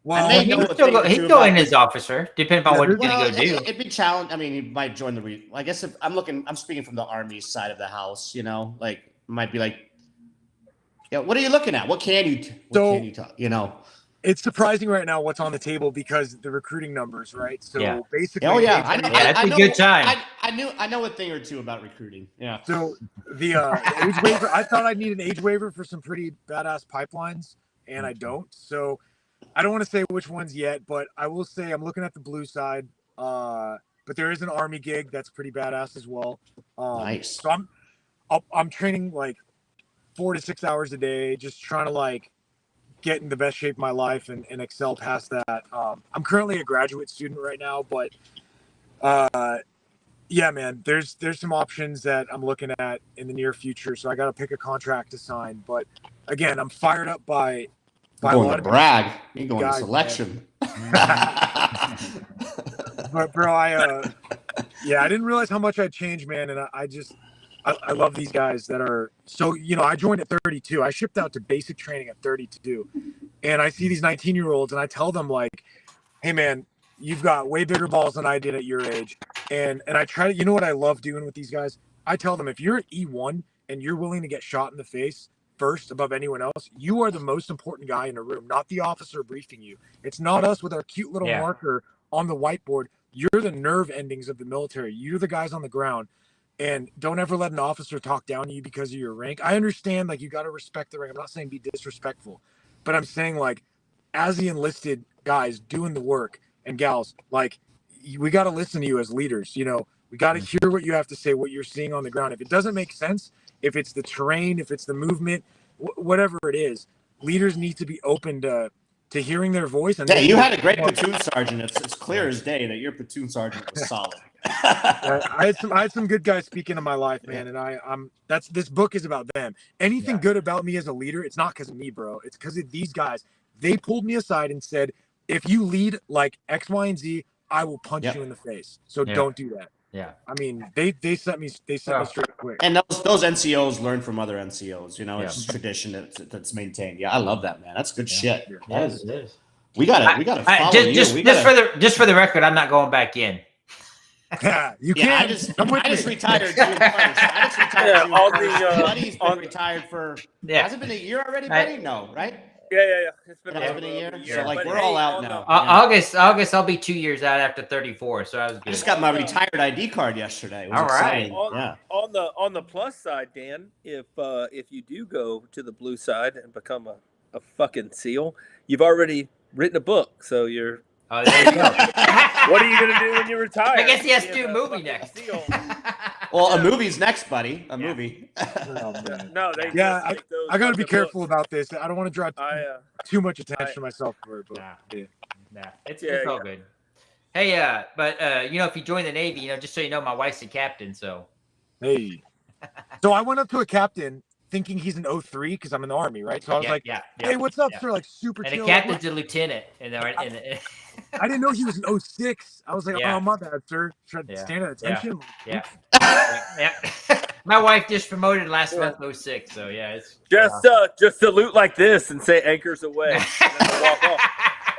Well, he'd go in as officer, depending on what he's going to go do. It'd be challenging. I mean, he might join I guess if I'm speaking from the Army side of the house, you know, like might be like, yeah, what are you looking at? What can you talk? You know, it's surprising right now what's on the table because the recruiting numbers, right? So basically, that's a good time. I know a thing or two about recruiting. Yeah. So the age waiver, I thought I'd need an age waiver for some pretty badass pipelines, and I don't. So I don't want to say which ones yet, but I will say I'm looking at the blue side. But there is an Army gig that's pretty badass as well. Nice. So I'm training like 4 to 6 hours a day, just trying to like get in the best shape of my life and excel past that. I'm currently a graduate student right now, but yeah, man, there's some options that I'm looking at in the near future. So I got to pick a contract to sign. But again, I'm fired up by a lot of brag. You're going to selection. But bro, I didn't realize how much I'd changed, man. And I love these guys that are so, you know, I joined at 32. I shipped out to basic training at 32. And I see these 19-year-olds and I tell them like, hey man, you've got way bigger balls than I did at your age. And I try to, you know what I love doing with these guys? I tell them, if you're at E1 and you're willing to get shot in the face first above anyone else, you are the most important guy in the room, not the officer briefing you. It's not us with our cute little marker on the whiteboard. You're the nerve endings of the military. You're the guys on the ground. And don't ever let an officer talk down to you because of your rank. I understand, like, you got to respect the rank. I'm not saying be disrespectful, but I'm saying, like, as the enlisted guys doing the work and gals, like, we got to listen to you as leaders. You know, we got to hear what you have to say, what you're seeing on the ground. If it doesn't make sense, if it's the terrain, if it's the movement, whatever it is, leaders need to be open to hearing their voice. And you had a great platoon sergeant. It's clear as day that your platoon sergeant was solid. I had some good guys speaking in my life, man, and this book is about them. Anything good about me as a leader, it's not because of me, bro. It's because of these guys. They pulled me aside and said, if you lead like X, Y, and Z, I will punch you in the face. So don't do that. Yeah. I mean, they set me straight quick. And those NCOs learn from other NCOs. You know, it's tradition that's maintained. Yeah, I love that, man. That's good shit. Yeah, it is. We gotta follow just for the record, I'm not going back in. Yeah, you can't. I just retired June 1st. I just retired June 1st. Buddy's been retired for. Has it been a year already, buddy? No, right? Yeah. It's been a year. So like we're all out now. August, I'll be 2 years out after 34. So I was good. I just got my retired ID card yesterday. It was exciting. On the plus side, Dan, if you do go to the blue side and become a fucking SEAL, you've already written a book, so you're. Oh, there you go. What are you gonna do when you retire? I guess he has to do a movie next. Well, a movie's next, buddy. A movie. No, they Yeah, just make those I got to on be the careful books. about this. I don't want to draw too much attention to myself for it. But It's Yeah, all yeah. good. Hey, but if you join the Navy, just so you know, my wife's a captain, so. Hey. So I went up to a captain thinking he's an 03 because I'm in the Army, right? So I was like, hey, what's up, sir? Like, super And chill. the captain's a lieutenant. I didn't know he was an 06. I was like, oh, my bad, sir. Should I stand at attention? Yeah. My wife just promoted last month 06, so yeah, it's just salute like this and say anchors away. And then walk off.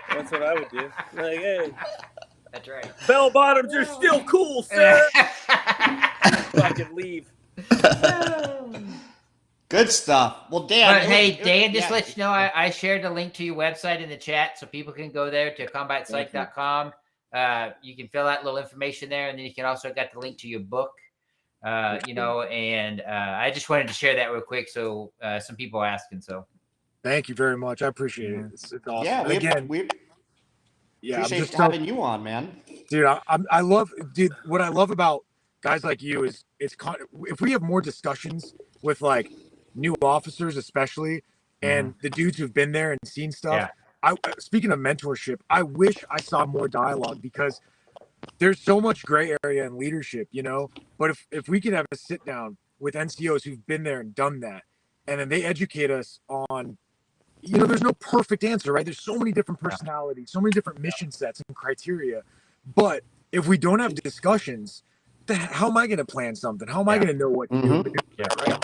That's what I would do. Like, hey, that's right. Bell bottoms are still cool, sir. Fucking leave. Good stuff. Well, Dan. But hey, Dan, just let you know, I shared the link to your website in the chat so people can go there to combatpsych.com. You can fill out a little information there, and then you can also get the link to your book. And I just wanted to share that real quick. So some people are asking. So thank you very much. I appreciate it. It's awesome. Yeah, we appreciate having you on, man. Dude, I love what I love about guys like you is if we have more discussions with like new officers, especially, and the dudes who've been there and seen stuff. Speaking of mentorship, I wish I saw more dialogue because there's so much gray area in leadership, but if we could have a sit down with NCOs who've been there and done that, and then they educate us on, there's no perfect answer, right? There's so many different personalities, so many different mission sets and criteria. But if we don't have discussions, how am I going to plan something? How am I going to know what to do? Right?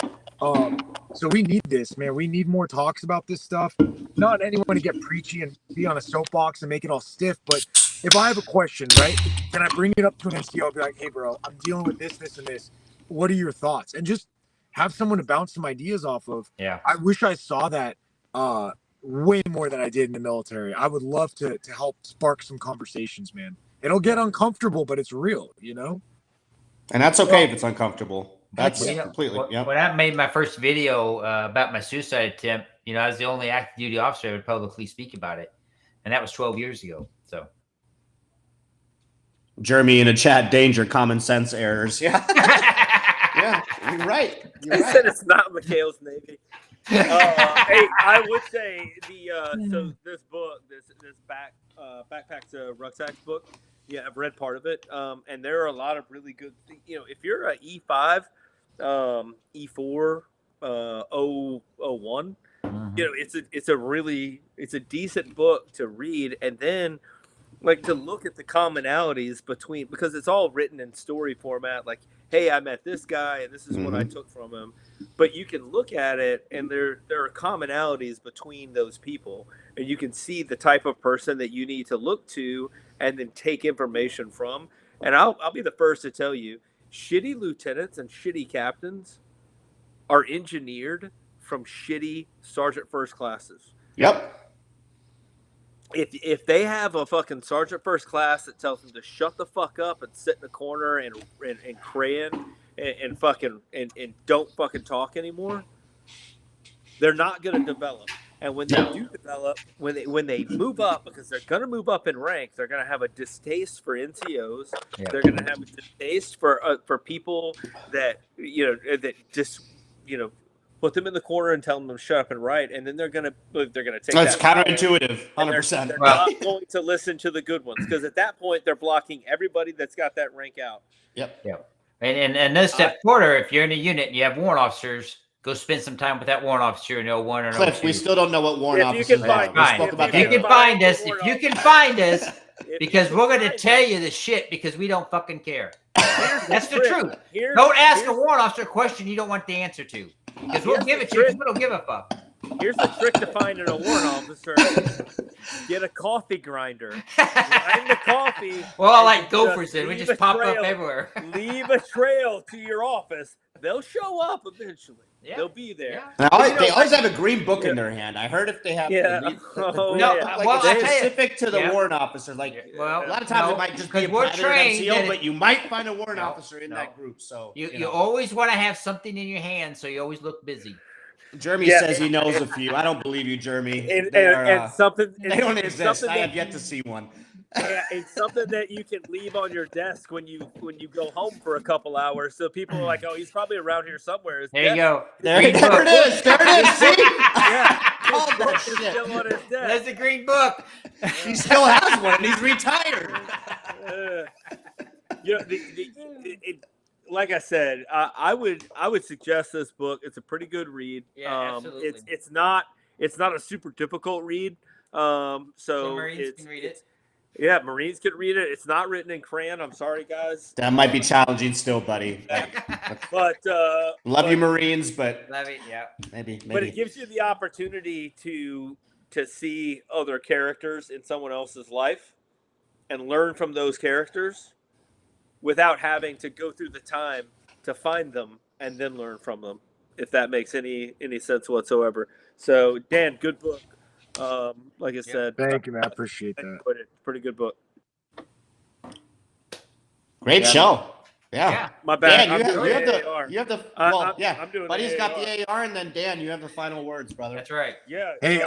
So we need this, man. We need more talks about this stuff. Not anyone to get preachy and be on a soapbox and make it all stiff, but if I have a question, right, can I bring it up to an NCO and be like, hey, bro, I'm dealing with this, this, and this. What are your thoughts? And just have someone to bounce some ideas off of. Yeah. I wish I saw that way more than I did in the military. I would love to help spark some conversations, man. It'll get uncomfortable, but it's real, And that's okay if it's uncomfortable. That's completely. When I made my first video about my suicide attempt, I was the only active duty officer who would publicly speak about it. And that was 12 years ago. So. Jeremy in a chat, danger, common sense errors. Yeah. Yeah, you're right. He said it's not McHale's Navy. Hey, I would say so this book, this backpack to rucksacks book. Yeah, I've read part of it, and there are a lot of really good. If you're a E5, E4, 001, it's a decent book to read, and then like to look at the commonalities between, because it's all written in story format. Like, hey, I met this guy, and this is what I took from him. But you can look at it, and there are commonalities between those people, and you can see the type of person that you need to look to and then take information from. And I'll be the first to tell you, shitty lieutenants and shitty captains are engineered from shitty sergeant first classes. Yep. If they have a fucking sergeant first class that tells them to shut the fuck up and sit in the corner and crayon and fucking and don't fucking talk anymore, they're not going to develop. And when they do develop, when they move up, because they're going to move up in rank, they're going to have a distaste for NCOs. Yeah. They're going to have a distaste for people that that just put them in the corner and tell them to shut up and write, and then they're gonna take. That's counterintuitive, 100%. They're not going to listen to the good ones, because at that point they're blocking everybody that's got that rank out. Yep. And another step further, if you're in a unit and you have warrant officers, go spend some time with that warrant officer in 01 or 02. Cliff, we still don't know what warrant officers are. If you can find us, because we're going to tell you the shit because we don't fucking care. That's the truth. Don't ask a warrant officer a question you don't want the answer to, because we'll give it to you because we don't give a fuck. Here's the trick to finding a warrant officer. Get a coffee grinder. Grind the coffee. Well, like gophers in. We just pop up everywhere. Leave a trail to your office. They'll show up eventually. Yeah. They'll be there. Yeah. They always have a green book in their hand. I heard if they have specific to the warrant officer. Like, a lot of times it might just be a private NCO, but you might find a warrant officer in that group. So you always want to have something in your hand, so you always look busy. Jeremy says he knows a few. I don't believe you, Jeremy. And something they don't exist. I have yet to see one. Yeah, it's something that you can leave on your desk when you go home for a couple hours. So people are like, "Oh, he's probably around here somewhere." His There you desk- go. There Green it book. is. There it is. See? Yeah, Called his that book is shit. still on his desk. There's the green book. He still has one, and he's retired. You know, like I said, I would suggest this book. It's a pretty good read. Yeah, absolutely. It's not a super difficult read. So Marines can read it. Yeah, Marines can read it. It's not written in crayon. I'm sorry, guys. That might be challenging still, buddy. But Love you, Marines, but Love it. Yeah. maybe. But it gives you the opportunity to see other characters in someone else's life and learn from those characters without having to go through the time to find them and then learn from them, if that makes any sense whatsoever. So, Dan, good book. Like I said, Thank you, man. I appreciate that. Pretty good book. Great show. Yeah. My bad. Dan, I'm you have the well, I'm doing Buddy's the got the AR, and then Dan, you have the final words, brother. That's right. Yeah. Hey,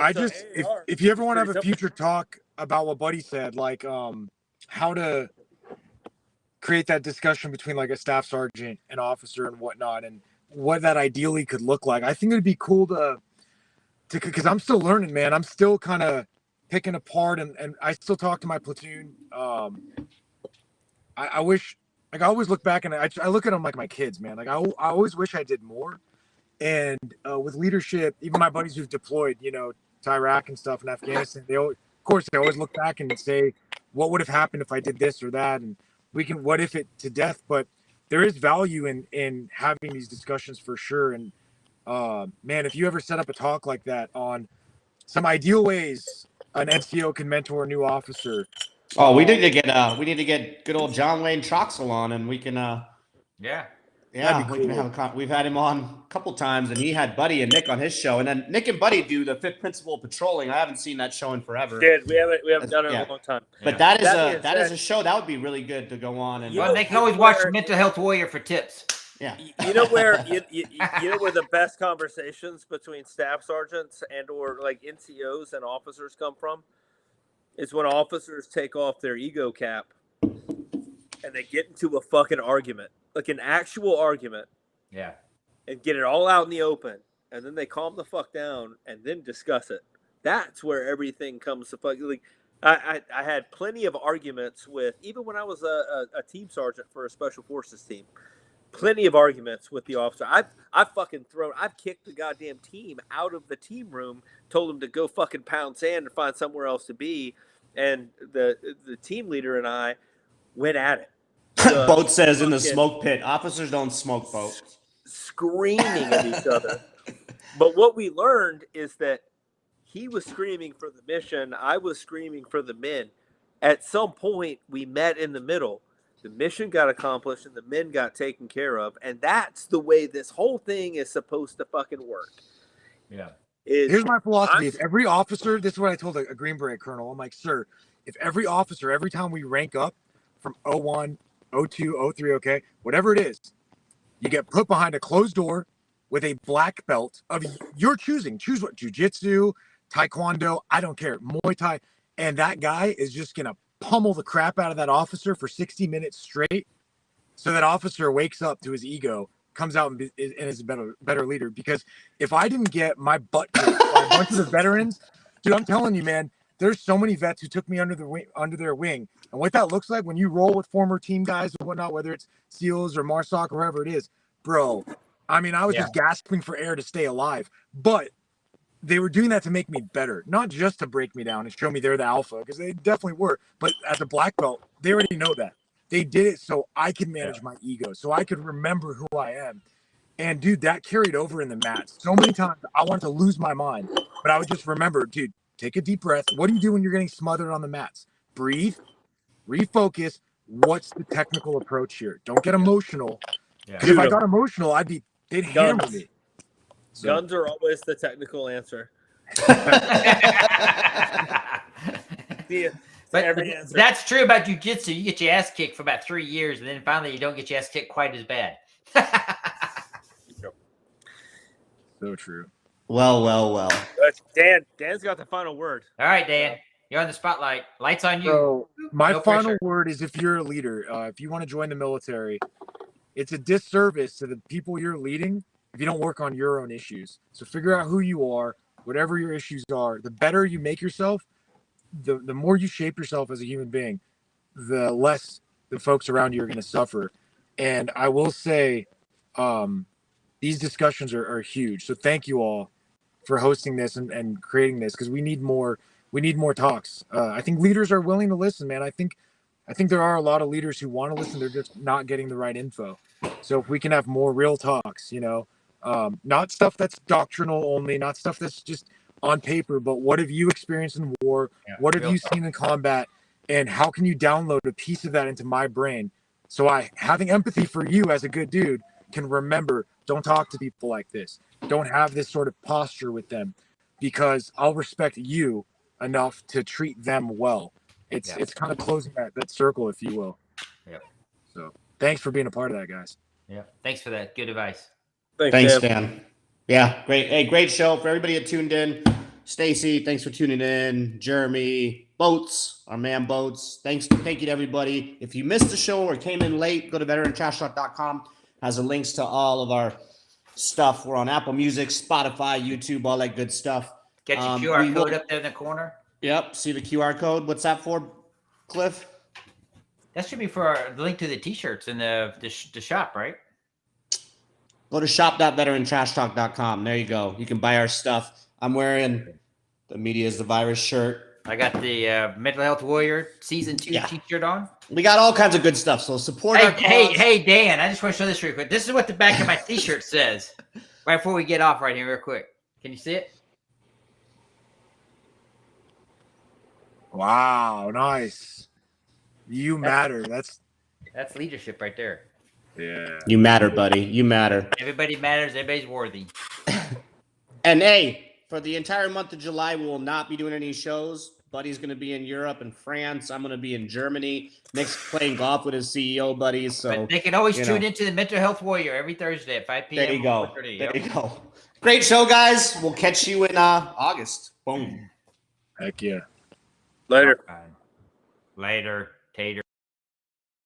if you ever want to have a simple. future talk about what Buddy said, like how to create that discussion between like a staff sergeant and officer and whatnot, and what that ideally could look like, I think it'd be cool to because I'm still learning, man. I'm still kind of picking apart, and I still talk to my platoon. I wish, like, I always look back and I look at them like my kids, man. Like I always wish I did more. And with leadership, even my buddies who've deployed, to Iraq and stuff in Afghanistan, they always look back and say, what would have happened if I did this or that? And we can what if it to death. But there is value in having these discussions for sure. And man, if you ever set up a talk like that on some ideal ways an NCO can mentor a new officer. Oh, we need to get good old John Wayne Troxel on, and we can Yeah. Yeah, cool. we can have we've had him on a couple times, and he had Buddy and Nick on his show, and then Nick and Buddy do the fifth principle of patrolling. I haven't seen that show in forever. We haven't done it in a long time. But that is a show that would be really good to go on. And Well, they can always watch Mental Health Warrior for tips. Yeah, you know where the best conversations between staff sergeants and or like NCOs and officers come from is when officers take off their ego cap and they get into a fucking argument, like an actual argument. Yeah. And get it all out in the open, and then they calm the fuck down and then discuss it. That's where everything comes to fuck. Like, I had plenty of arguments with, even when I was a team sergeant for a special forces team, plenty of arguments with the officer. I've kicked the goddamn team out of the team room, told them to go fucking pound sand and find somewhere else to be, and the team leader and I went at it. Boat says in the smoke pit, officers don't smoke, boat. Screaming at each other. But what we learned is that he was screaming for the mission, I was screaming for the men. At some point, we met in the middle. The mission got accomplished and the men got taken care of. And that's the way this whole thing is supposed to fucking work. Yeah. Here's my philosophy. If every officer, this is what I told a Green Beret colonel. I'm like, sir, if every officer, every time we rank up from 01, 02, 03, okay, whatever it is, you get put behind a closed door with a black belt of your choosing. Choose what, jiu-jitsu, taekwondo, I don't care, Muay Thai. And that guy is just going to pummel the crap out of that officer for 60 minutes straight. So that officer wakes up to his ego, comes out and is a better leader. Because if I didn't get my butt kicked by a bunch of the veterans, dude, I'm telling you, man, there's so many vets who took me under their wing. And what that looks like when you roll with former team guys and whatnot, whether it's SEALs or MARSOC or whoever it is, bro, I mean, I was just gasping for air to stay alive. But they were doing that to make me better, not just to break me down and show me they're the alpha, because they definitely were. But as a black belt, they already know that. They did it so I could manage my ego, so I could remember who I am. And, dude, that carried over in the mats. So many times I wanted to lose my mind, but I would just remember, dude, take a deep breath. What do you do when you're getting smothered on the mats? Breathe, refocus. What's the technical approach here? Don't get emotional. Because if I got emotional, they'd hammer me. So. Guns are always the technical answer. But that's true about jiu-jitsu. You get your ass kicked for about 3 years, and then finally you don't get your ass kicked quite as bad. So true. Well. Dan's got the final word. All right, Dan. You're on the spotlight. Lights on you. So my No final pressure. word is if you're a leader, if you want to join the military, it's a disservice to the people you're leading if you don't work on your own issues. So figure out who you are, whatever your issues are. The better you make yourself, the more you shape yourself as a human being, the less the folks around you are going to suffer. And I will say, these discussions are huge. So thank you all for hosting this and creating this, because we need more talks. I think leaders are willing to listen, man. I think there are a lot of leaders who want to listen. They're just not getting the right info. So if we can have more real talks, not stuff that's doctrinal only, not stuff that's just on paper, but what have you experienced in war? Yeah, What have real you talk. seen in combat? And how can you download a piece of that into my brain? So having empathy for you as a good dude, can remember, don't talk to people like this. Don't have this sort of posture with them, because I'll respect you enough to treat them well. It's kind of closing that circle, if you will. Yep. So thanks for being a part of that, guys. Yeah. Thanks for that. Good advice. Thanks, Dan. Yeah, great. Hey, great show for everybody that tuned in. Stacy, thanks for tuning in. Jeremy, Boats, our man Boats. Thank you to everybody. If you missed the show or came in late, go to veterantrashtalk.com. Has the links to all of our stuff. We're on Apple Music, Spotify, YouTube, all that good stuff. Get your QR code up there in the corner. Yep. See the QR code. What's that for, Cliff? That should be for the link to the T-shirts in the shop, right? Go to shop.veterantrashtalk.com. There you go. You can buy our stuff. I'm wearing the Media is the Virus shirt. I got the Mental Health Warrior Season 2 T-shirt on. We got all kinds of good stuff. So support our cause. Hey, Dan, I just want to show this real quick. This is what the back of my T-shirt says. Right before we get off right here real quick. Can you see it? Wow, nice. You matter. That's leadership right there. Yeah. You matter, buddy. You matter. Everybody matters. Everybody's worthy. And hey, for the entire month of July, we will not be doing any shows. Buddy's going to be in Europe and France. I'm going to be in Germany. Nick's playing golf with his CEO buddies. So but they can always tune into the Mental Health Warrior every Thursday at 5 p.m. There you go. There you go. Great show, guys. We'll catch you in August. Boom. Heck yeah. Later. Later.